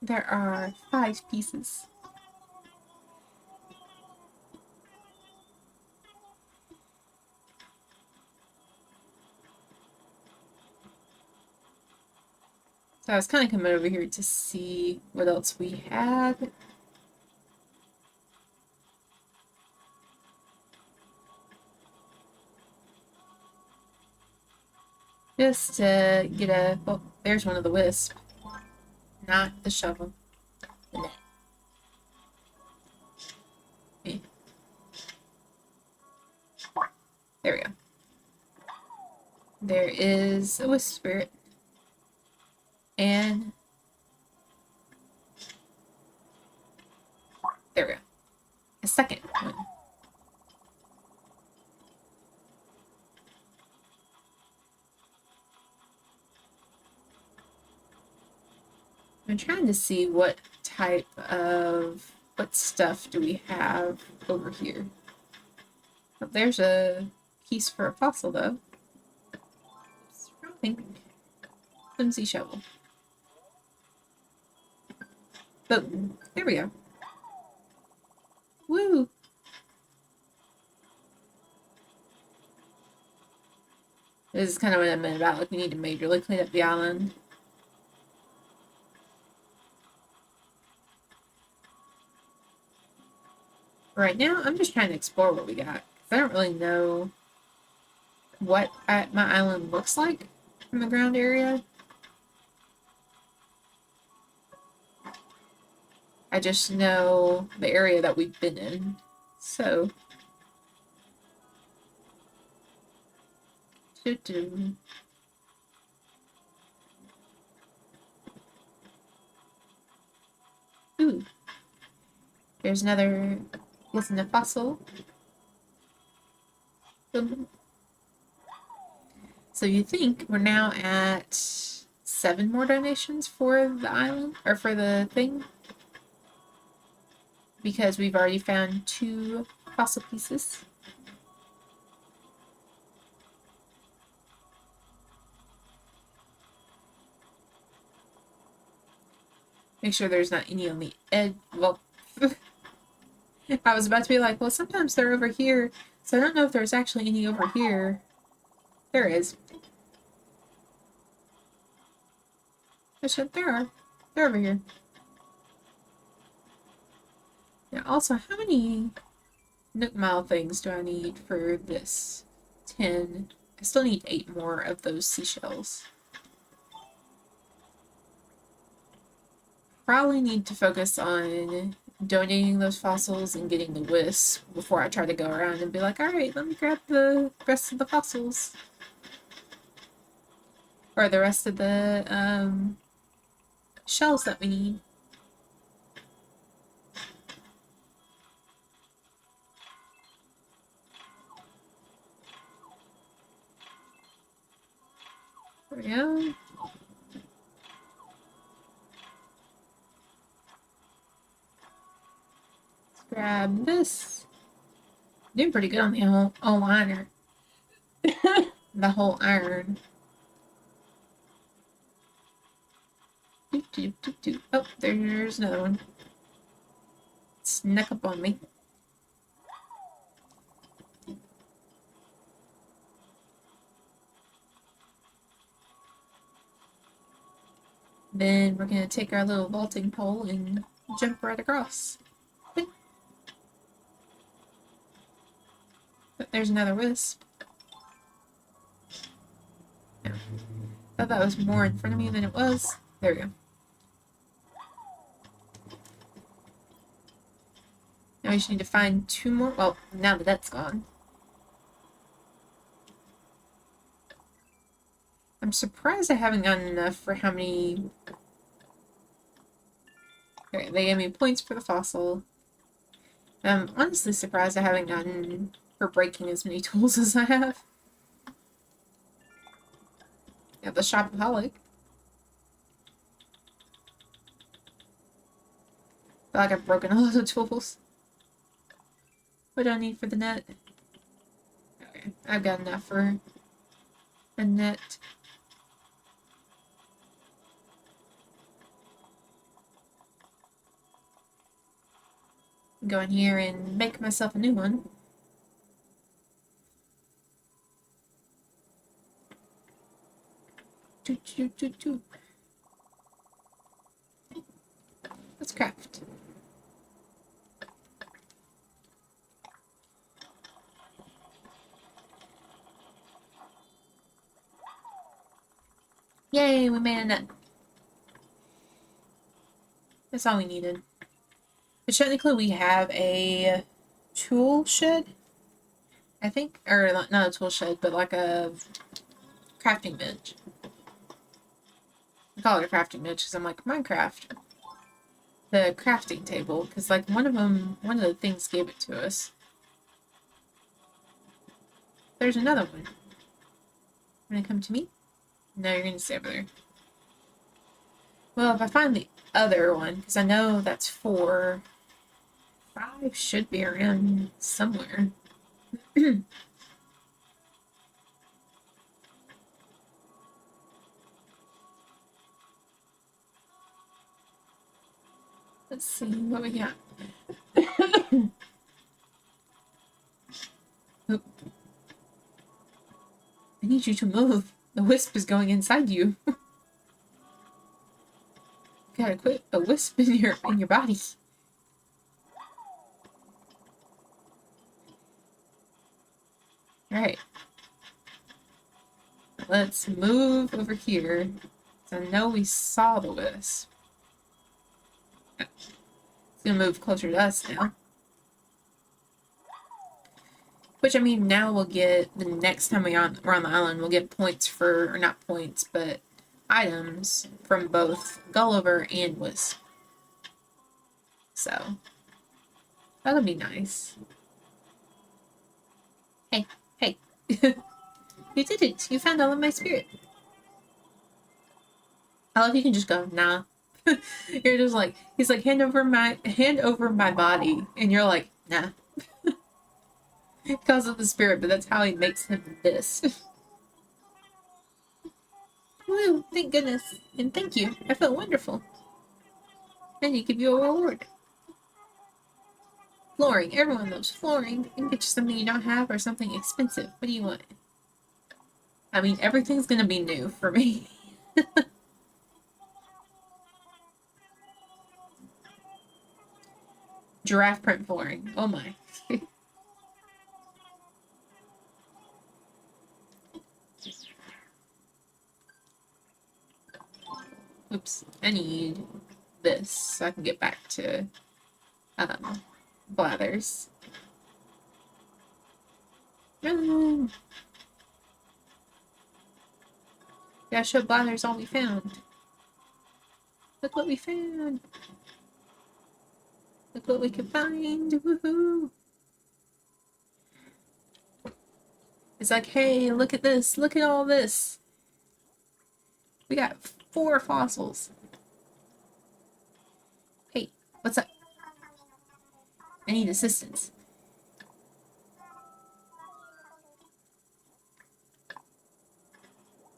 There are 5 pieces. So I was kind of coming over here to see what else we had. Just to get a... Oh, there's one of the wisps. Not the shovel. The net. Okay. There we go. There is a wisp spirit. And... there we go. A second one. I'm trying to see what type of... what stuff do we have over here. Oh, there's a piece for a fossil, though. Think. Flimsy shovel. Boom. There we go. Woo! This is kind of what I meant about, like, we need to majorly clean up the island. Right now, I'm just trying to explore what we got. I don't really know what my island looks like from the ground area. I just know the area that we've been in. So... Ooh. There's another, listen, a fossil. So you think we're now at 7 more donations for the island, or for the thing? Because we've already found 2 fossil pieces. Make sure there's not any on the edge. Well, I was about to be like, well, sometimes they're over here, so I don't know if there's actually any over here. There is. Oh shit, there are. They're over here. Now, also, how many Nook Mile things do I need for this? 10. I still need 8 more of those seashells. Probably need to focus on donating those fossils and getting the wisp before I try to go around and be like, alright, let me grab the rest of the fossils. Or the rest of the shells that we need. There we go. Grab this. Doing pretty good on the whole iron. The whole iron. Oh, there's another one. Snuck up on me. Then we're gonna take our little vaulting pole and jump right across. But there's another wisp. No. Thought that was more in front of me than it was. There we go. Now we just need to find 2 more. Well, now that that's gone. I'm surprised I haven't gotten enough for how many... Okay, they gave me points for the fossil. I'm honestly surprised I haven't gotten for breaking as many tools as I have. Yeah, the shopaholic. I feel like I've broken a lot of tools. What do I need for the net? Okay, I've got enough for a net. Go in here and make myself a new one. Let's craft. Yay, we made a net. That's all we needed. But technically we have a tool shed, I think. Or not a tool shed, but like a crafting bench. I call it a crafting bench because I'm like, Minecraft. The crafting table, because like one of the things gave it to us. There's another one. Gonna come to me? No, you're gonna stay over there. Well, if I find the other one, because I know that's 4, 5 should be around somewhere. Let's see what we got. Oop. I need you to move. The wisp is going inside you. You gotta quit a wisp in your body. Alright. Let's move over here. So I know we saw the wisp. It's gonna move closer to us now. Which, I mean, now we'll get, the next time we're on the island, we'll get points for, or not points, but items from both Gulliver and Wisp. So that'll be nice. Hey, hey. You did it. You found all of my spirit. I love you can just go, nah. You're just like, he's like, hand over my body. And you're like, nah. Because of the spirit, but that's how he makes him this. Woo, thank goodness. And thank you. I felt wonderful. And he give you a reward. Flooring. Everyone loves flooring. You can get you something you don't have or something expensive. What do you want? I mean, everything's gonna be new for me. Giraffe print flooring. Oh my. Oops. I need this so I can get back to Blathers. No. Yeah, show Blathers all we found. Look what we found. Look what we can find. Woohoo. It's like, hey, look at this. Look at all this. We got 4 fossils. Hey, what's up? I need assistance.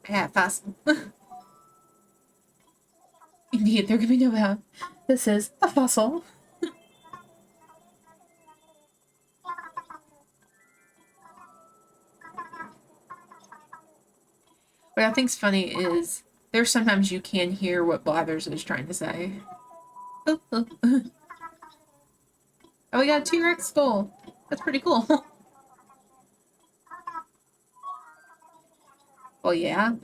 I got a fossil. Indeed, there can be no doubt. This is a fossil. What I think's funny is there's sometimes you can hear what Blathers is trying to say. Oh, oh. Oh, we got a T-Rex skull. That's pretty cool. Well, yeah.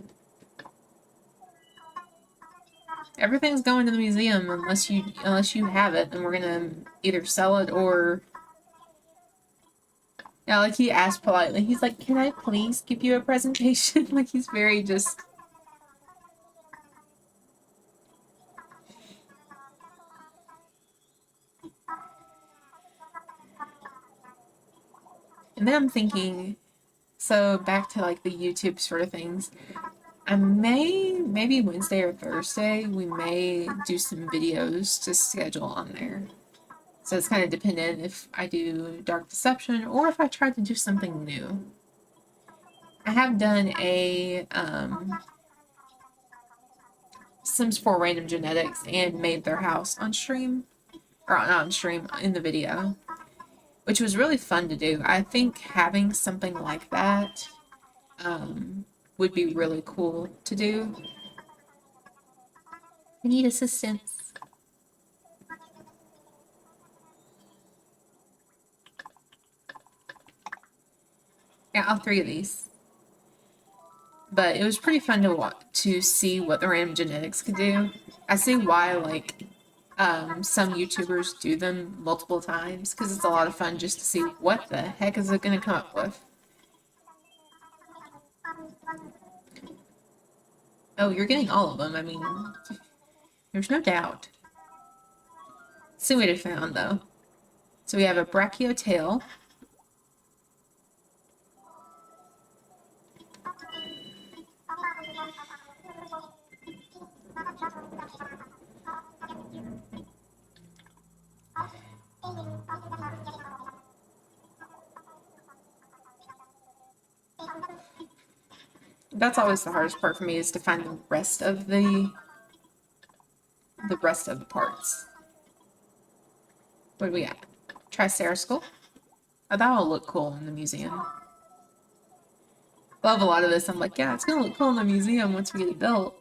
Everything's going to the museum unless you have it, and we're gonna either sell it or... Yeah, like he asked politely. He's like, "Can I please give you a presentation?" Like he's very just... And then I'm thinking, so back to like the YouTube sort of things. I maybe Wednesday or Thursday, we may do some videos to schedule on there. So it's kind of dependent if I do Dark Deception or if I try to do something new. I have done a Sims 4 Random Genetics and made their house on stream. Or not on stream, in the video. Which was really fun to do. I think having something like that would be really cool to do. I need assistance. Yeah, all 3 of these. But it was pretty fun to see what the random genetics could do. I see why, like, some YouTubers do them multiple times, because it's a lot of fun just to see what the heck is it going to come up with. Oh, you're getting all of them. I mean, there's no doubt. Let's see what I found, though. So we have a brachiotail. That's always the hardest part for me, is to find the rest of the parts. What do we got? Triceraskull. Oh, that'll look cool in the museum. Love a lot of this. I'm like, yeah, it's gonna look cool in the museum once we get it built.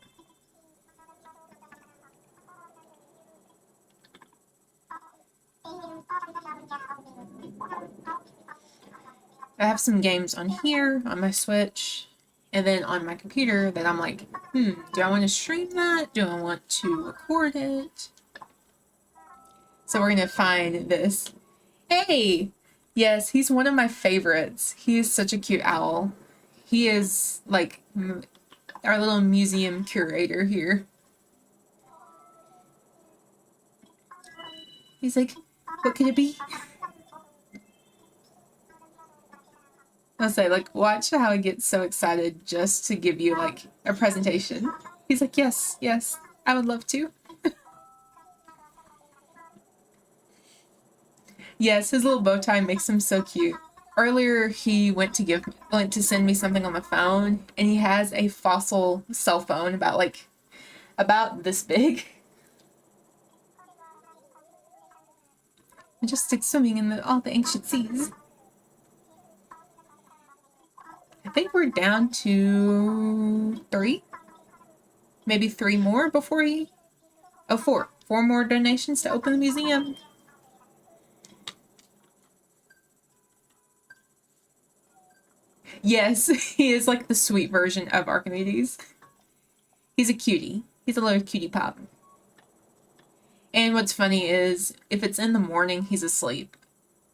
I have some games on here, on my Switch, and then on my computer that I'm like, do I want to stream that? Do I want to record it? So we're gonna find this. Hey! Yes, he's one of my favorites. He is such a cute owl. He is, like, our little museum curator here. He's like, what could it be? I'll say, like, watch how he gets so excited just to give you, like, a presentation. He's like, yes, yes, I would love to. Yes, his little bow tie makes him so cute. Earlier, he went to send me something on the phone, and he has a fossil cell phone about this big. And just stick swimming in all the ancient seas. I think we're down to 3. Maybe 3 more before he... Oh, 4. 4 more donations to open the museum. Yes, he is like the sweet version of Archimedes. He's a cutie. He's a little cutie pop. And what's funny is, if it's in the morning, he's asleep.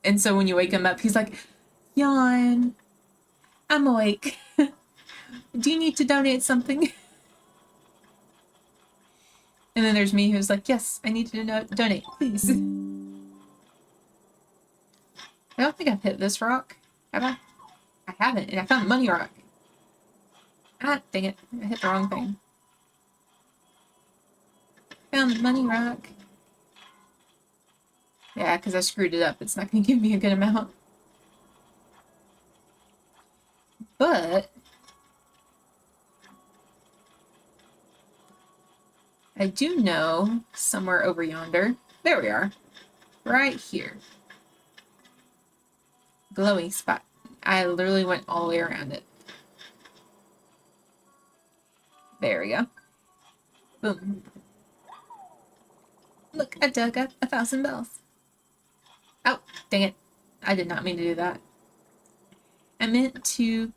And so when you wake him up, he's like, yawn. I'm awake. Do you need to donate something? And then there's me who's like, yes, I need to donate, please. I don't think I've hit this rock. Have I? I haven't, and I found the money rock. Ah, dang it. I hit the wrong thing. Found the money rock. Yeah, because I screwed it up. It's not going to give me a good amount. But I do know somewhere over yonder. There we are. Right here. Glowing spot. I literally went all the way around it. There we go. Boom. Look, I dug up 1,000 bells. Oh, dang it. I did not mean to do that. I meant to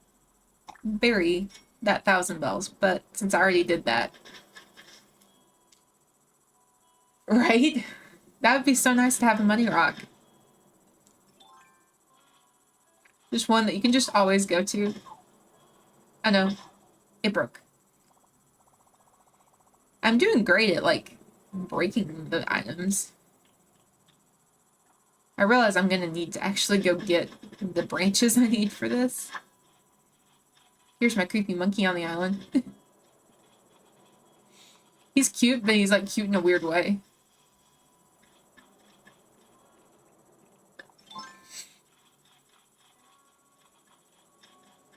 bury that 1,000 bells, but since I already did that. Right? That would be so nice to have a money rock. Just one that you can just always go to. I know. It broke. I'm doing great at, like, breaking the items. I realize I'm gonna need to actually go get the branches I need for this. Here's my creepy monkey on the island. He's cute, but he's, like, cute in a weird way.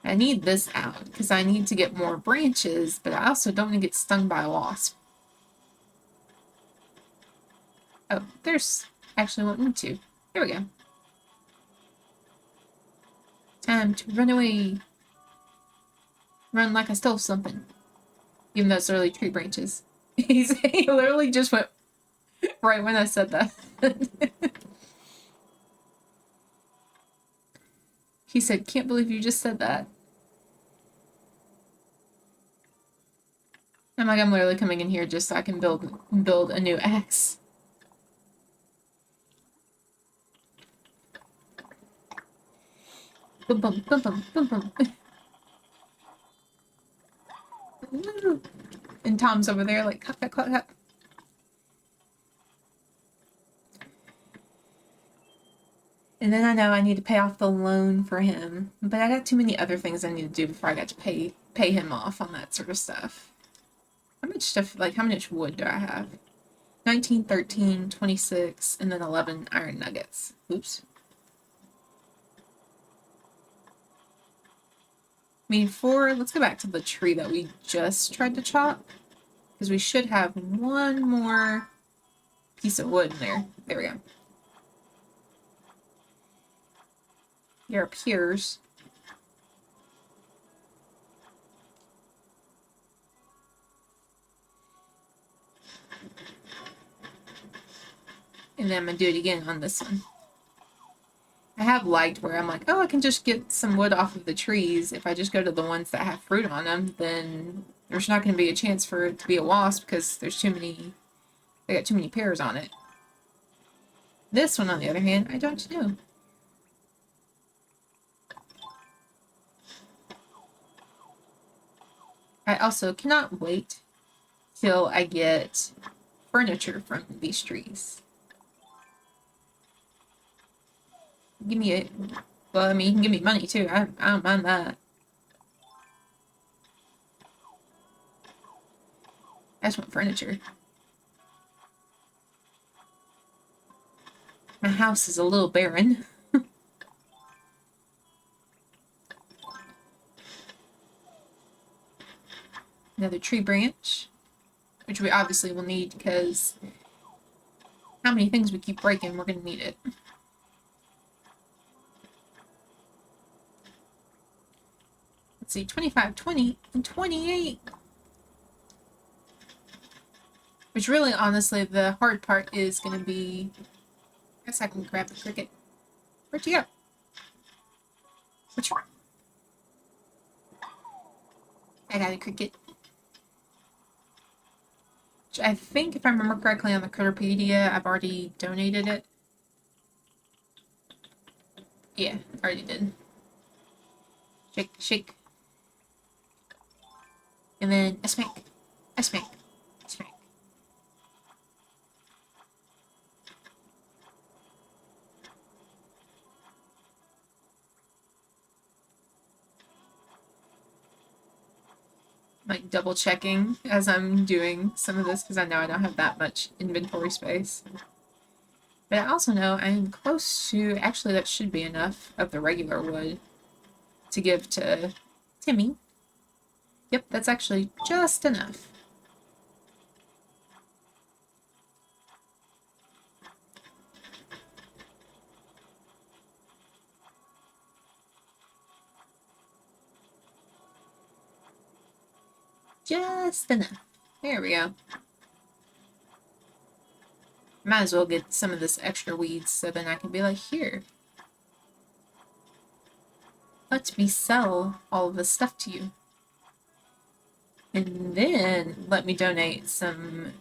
I need this out, because I need to get more branches, but I also don't want to get stung by a wasp. Oh, there's actually one and 2. There we go. Time to run away. Run like I stole something. Even though it's literally tree branches. He literally just went right when I said that. He said, can't believe you just said that. I'm like, I'm literally coming in here just so I can build a new axe. Boom, boom, boom, boom, boom, boom. And Tom's over there like, cut, cut, cut, cut. And then I know I need to pay off the loan for him. But I got too many other things I need to do before I got to pay him off on that sort of stuff. How much stuff, like, how much wood do I have? 19, 13, 26, and then 11 iron nuggets. Oops. I mean, let's go back to the tree that we just tried to chop. Because we should have one more piece of wood in there. There we go. Here are piers. And then I'm going to do it again on this one. I have liked where I'm like, oh, I can just get some wood off of the trees. If I just go to the ones that have fruit on them, then there's not going to be a chance for it to be a wasp because there's too many, they got too many pears on it. This one, on the other hand, I don't know. I also cannot wait till I get furniture from these trees. give me a... Well, I mean, you can give me money, too. I don't mind that. I just want furniture. My house is a little barren. Another tree branch, which we obviously will need because how many things we keep breaking, we're going to need it. Let's see, 25, 20, and 28. Which really, honestly, the hard part is going to be... I guess I can grab the cricket. Where'd you go? Which one? I got a cricket. Which I think, if I remember correctly on the Critterpedia, I've already donated it. Yeah, I already did. Shake, shake. And then a smack. A smack. A smack. Like double checking as I'm doing some of this because I know I don't have that much inventory space. But I also know I'm close to, actually that should be enough of the regular wood to give to Timmy. Yep, that's actually just enough. Just enough. There we go. Might as well get some of this extra weeds so then I can be like, here. Let me sell all of this stuff to you. And then let me donate some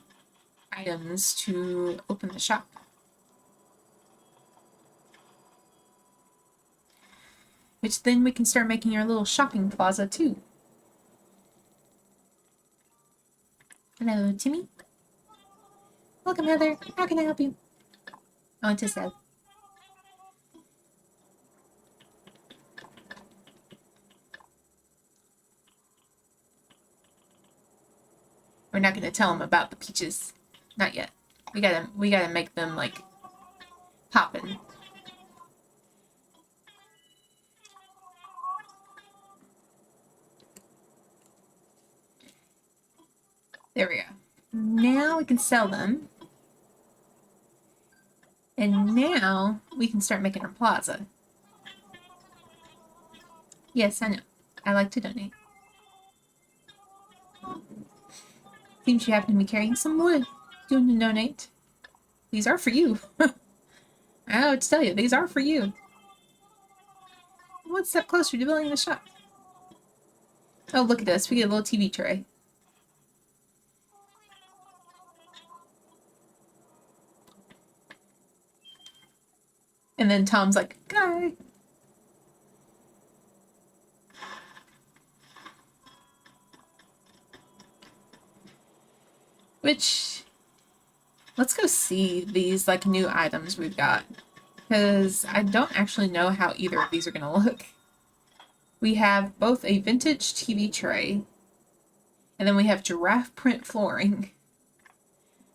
items to open the shop. Which then we can start making our little shopping plaza too. Hello, Timmy. Welcome, Heather. How can I help you? Oh, it's sad. We're not gonna tell him about the peaches. Not yet. We gotta make them, like, poppin'. There we go. Now we can sell them. And now we can start making our plaza. Yes, I know. I like to donate. Seems you happen to be carrying some wood. Doing to donate. These are for you. I don't know what to tell you. These are for you. One step closer to building the shop. Oh, look at this. We get a little TV tray. And then Tom's like, guy. Which, let's go see these, like, new items we've got. Because I don't actually know how either of these are going to look. We have both a vintage TV tray, and then we have giraffe print flooring.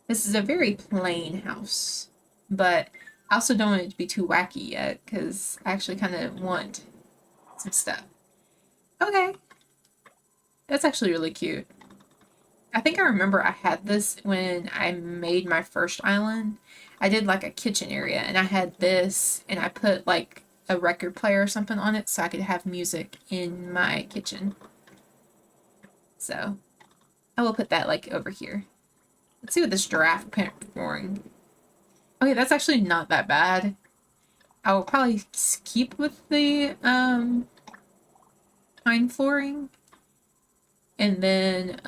This is a very plain house, but I also don't want it to be too wacky yet, because I actually kind of want some stuff. Okay. That's actually really cute. I think I remember I had this when I made my first island. I did like a kitchen area, and I had this, and I put like a record player or something on it so I could have music in my kitchen. So I will put that like over here. Let's see what this giraffe print flooring. Okay, that's actually not that bad. I will probably keep with the pine flooring, and then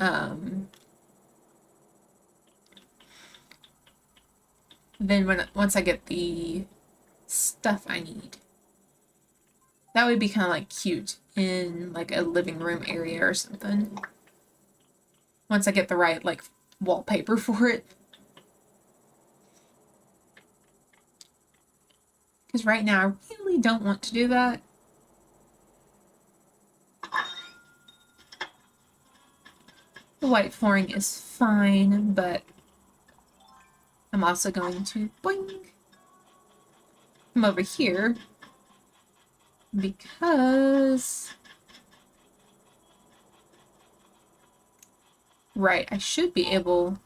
once I get the stuff I need, that would be kind of like cute in like a living room area or something. Once I get the right like wallpaper for it. Because right now I really don't want to do that. The white flooring is fine, but I'm also going to boing, come over here because right, I should be able,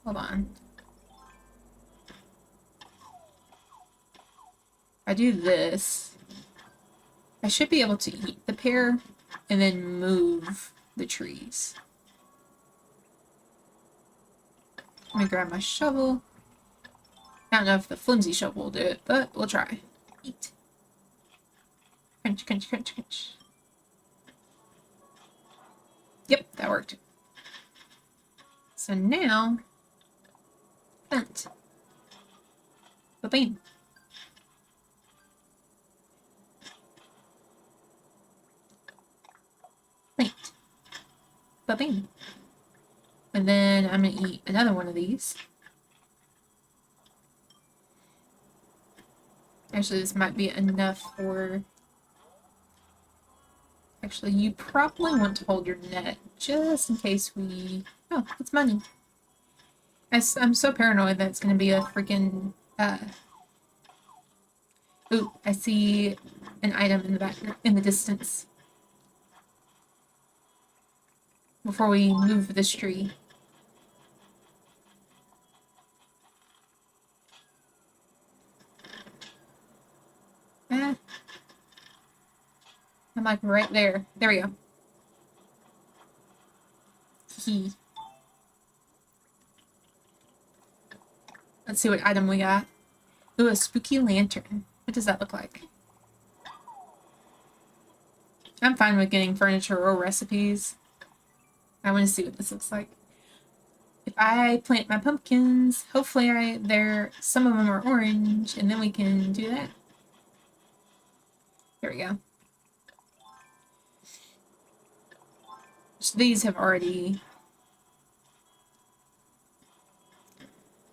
hold on. I do this, I should be able to eat the pear and then move the trees. Let me grab my shovel. I don't know if the flimsy shovel will do it, but we'll try. Eat. Crunch, crunch, crunch, crunch. Yep, that worked. So now, plant. Ba-bam. Plant. Ba-bam. And then I'm going to eat another one of these. Actually, this might be enough for... Actually, you probably want to hold your net just in case we... Oh, it's money. I'm so paranoid that it's going to be a freaking... Ooh, I see an item in the back, in the distance. Before we move this tree. I'm like right there. There we go. Hee. Let's see what item we got. Ooh, a spooky lantern. What does that look like? I'm fine with getting furniture or recipes. I want to see what this looks like. If I plant my pumpkins, hopefully some of them are orange, and then we can do that. There we go. So these have already...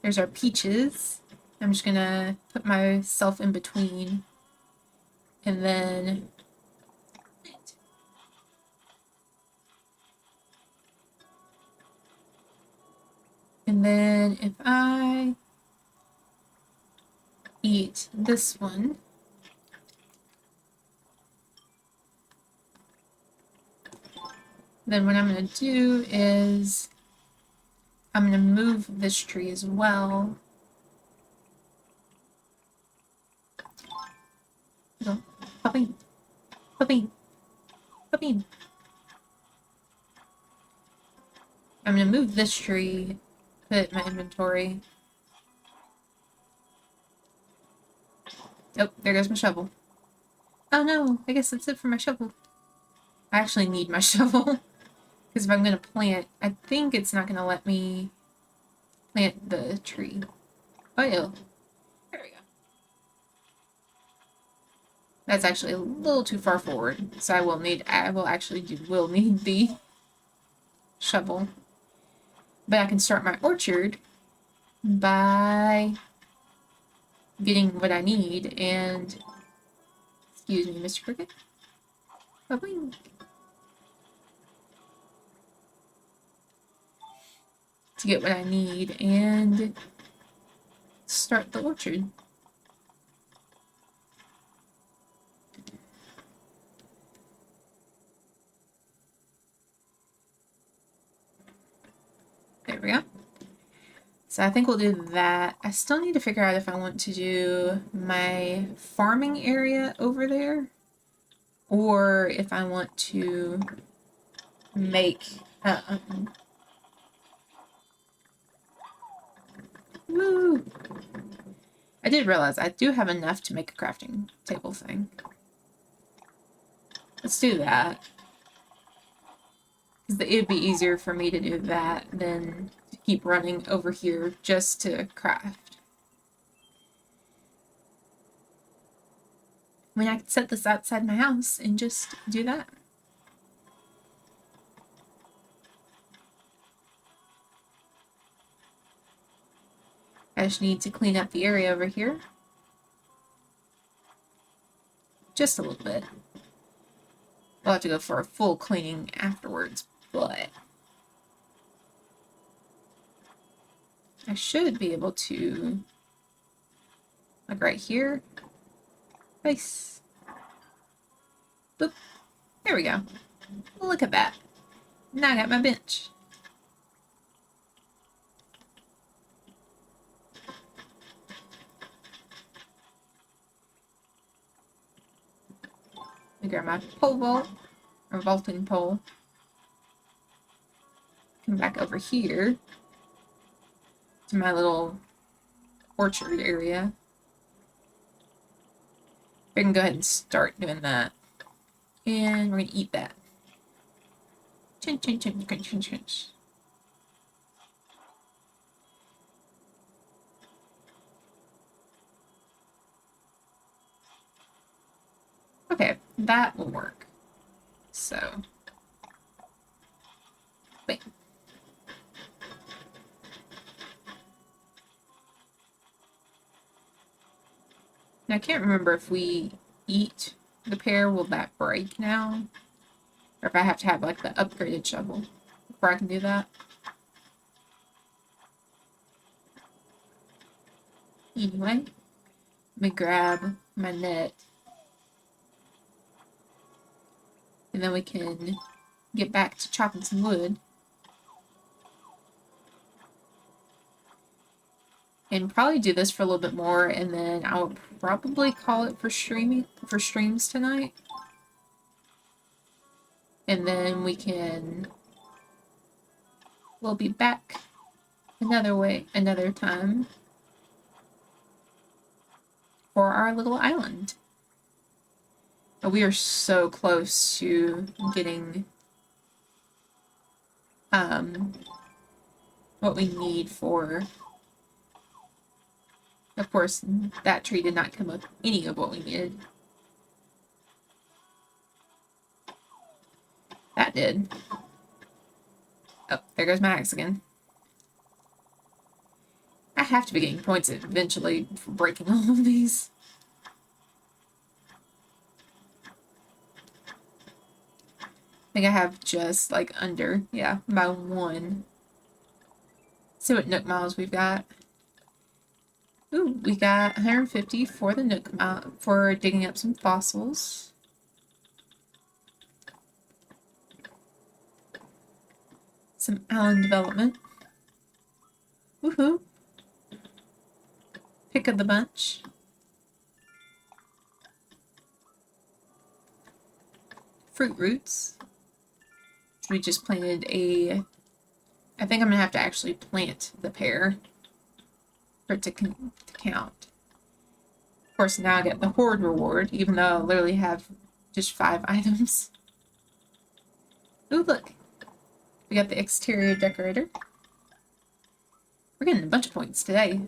There's our peaches. I'm just gonna put myself in between. And then... And then if I eat this one, then what I'm going to do is I'm going to move this tree as well. Puppy, puppy, puppy. I'm going to move this tree, put it in my inventory. Oh, there goes my shovel. Oh no, I guess that's it for my shovel. I actually need my shovel. Because if I'm going to plant, I think it's not going to let me plant the tree. Oh, yeah. There we go. That's actually a little too far forward. So I will need the shovel. But I can start my orchard by getting what I need and... Excuse me, Mr. Cricket. Ba-boing. To get what I need and start the orchard. There we go. So I think we'll do that. I still need to figure out if I want to do my farming area over there or if I want to make woo! I did realize I do have enough to make a crafting table thing. Let's do that. Because it'd be easier for me to do that than to keep running over here just to craft. I mean, I could set this outside my house and just do that. I just need to clean up the area over here. just a little bit. We'll have to go for a full cleaning afterwards, but I should be able to, like right here, nice. Boop. There we go. Look at that. Now I got my bench. Let me grab my pole vault, or vaulting pole. Come back over here to my little orchard area. We can go ahead and start doing that. And we're going to eat that. Chin, chin, chin, crunch, crunch, crunch. Okay, that will work. So, wait. Now, I can't remember if we eat the pear, will that break now? Or if I have to have, like, the upgraded shovel before I can do that. Anyway, let me grab my net. And then we can get back to chopping some wood. And probably do this for a little bit more, and then I'll probably call it for streams tonight. And then we'll be back another time for our little island. But we are so close to getting what we need for. Of course, that tree did not come up any of what we needed. That did. Oh, there goes my axe again. I have to be getting points eventually for breaking all of these. I think I have just like under, yeah, by 1. See what Nook Miles we've got. Ooh, we got 150 for the Nook Mile for digging up some fossils. Some island development. Woohoo! Pick of the bunch. Fruit roots. We just planted a. I think I'm gonna have to actually plant the pear for it to count. Of course, now I get the horde reward, even though I literally have just 5 items. Ooh, look! We got the exterior decorator. We're getting a bunch of points today.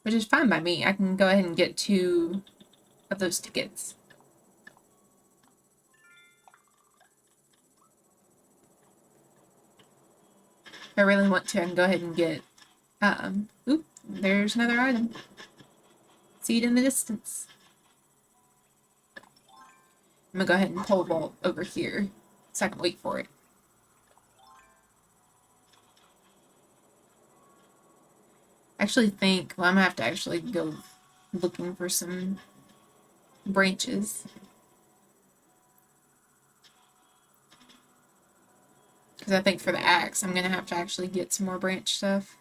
Which is fine by me. I can go ahead and get 2 of those tickets. If I really want to, I can go ahead and get, oop, there's another item. See it in the distance. I'm gonna go ahead and pole vault over here, so I can wait for it. I actually think, well, I'm gonna have to actually go looking for some branches. Because I think for the axe, I'm gonna have to actually get some more branch stuff.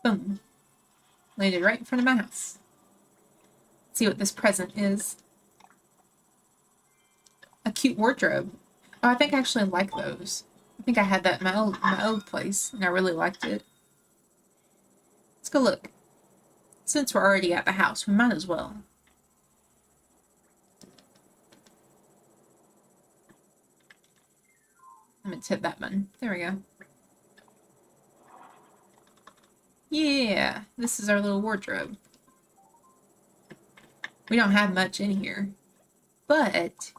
Boom. Laid it right in front of my house. Let's see what this present is. A cute wardrobe. Oh, I think I actually like those. I think I had that in my old place, and I really liked it. Let's go look. Since we're already at the house, we might as well. I'm gonna hit that button. There we go. Yeah, this is our little wardrobe. We don't have much in here, but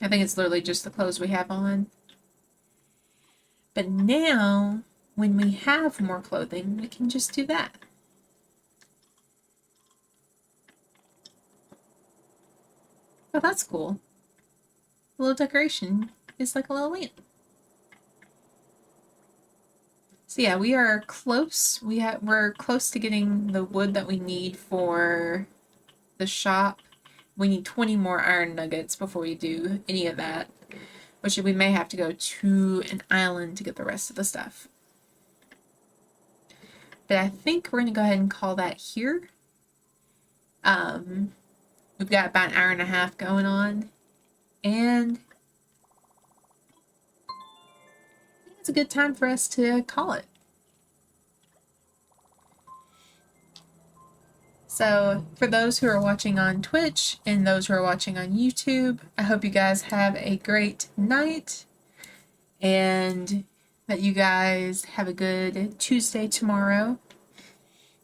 I think it's literally just the clothes we have on. But now when we have more clothing, we can just do that. Oh, that's cool. A little decoration is like a little lamp. So yeah, we are close. We're close to getting the wood that we need for the shop. We need 20 more iron nuggets before we do any of that, which we may have to go to an island to get the rest of the stuff. But I think we're gonna go ahead and call that here. We've got about an hour and a half going on, and I think it's a good time for us to call it. So, for those who are watching on Twitch and those who are watching on YouTube, I hope you guys have a great night and that you guys have a good Tuesday tomorrow.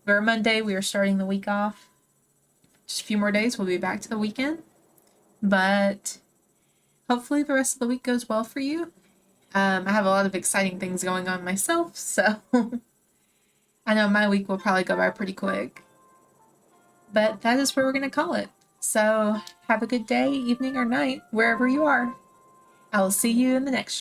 Or Monday, we are starting the week off. Just a few more days, we'll be back to the weekend. But hopefully, the rest of the week goes well for you. I have a lot of exciting things going on myself, so I know my week will probably go by pretty quick. But that is where we're going to call it. So have a good day, evening, or night, wherever you are. I will see you in the next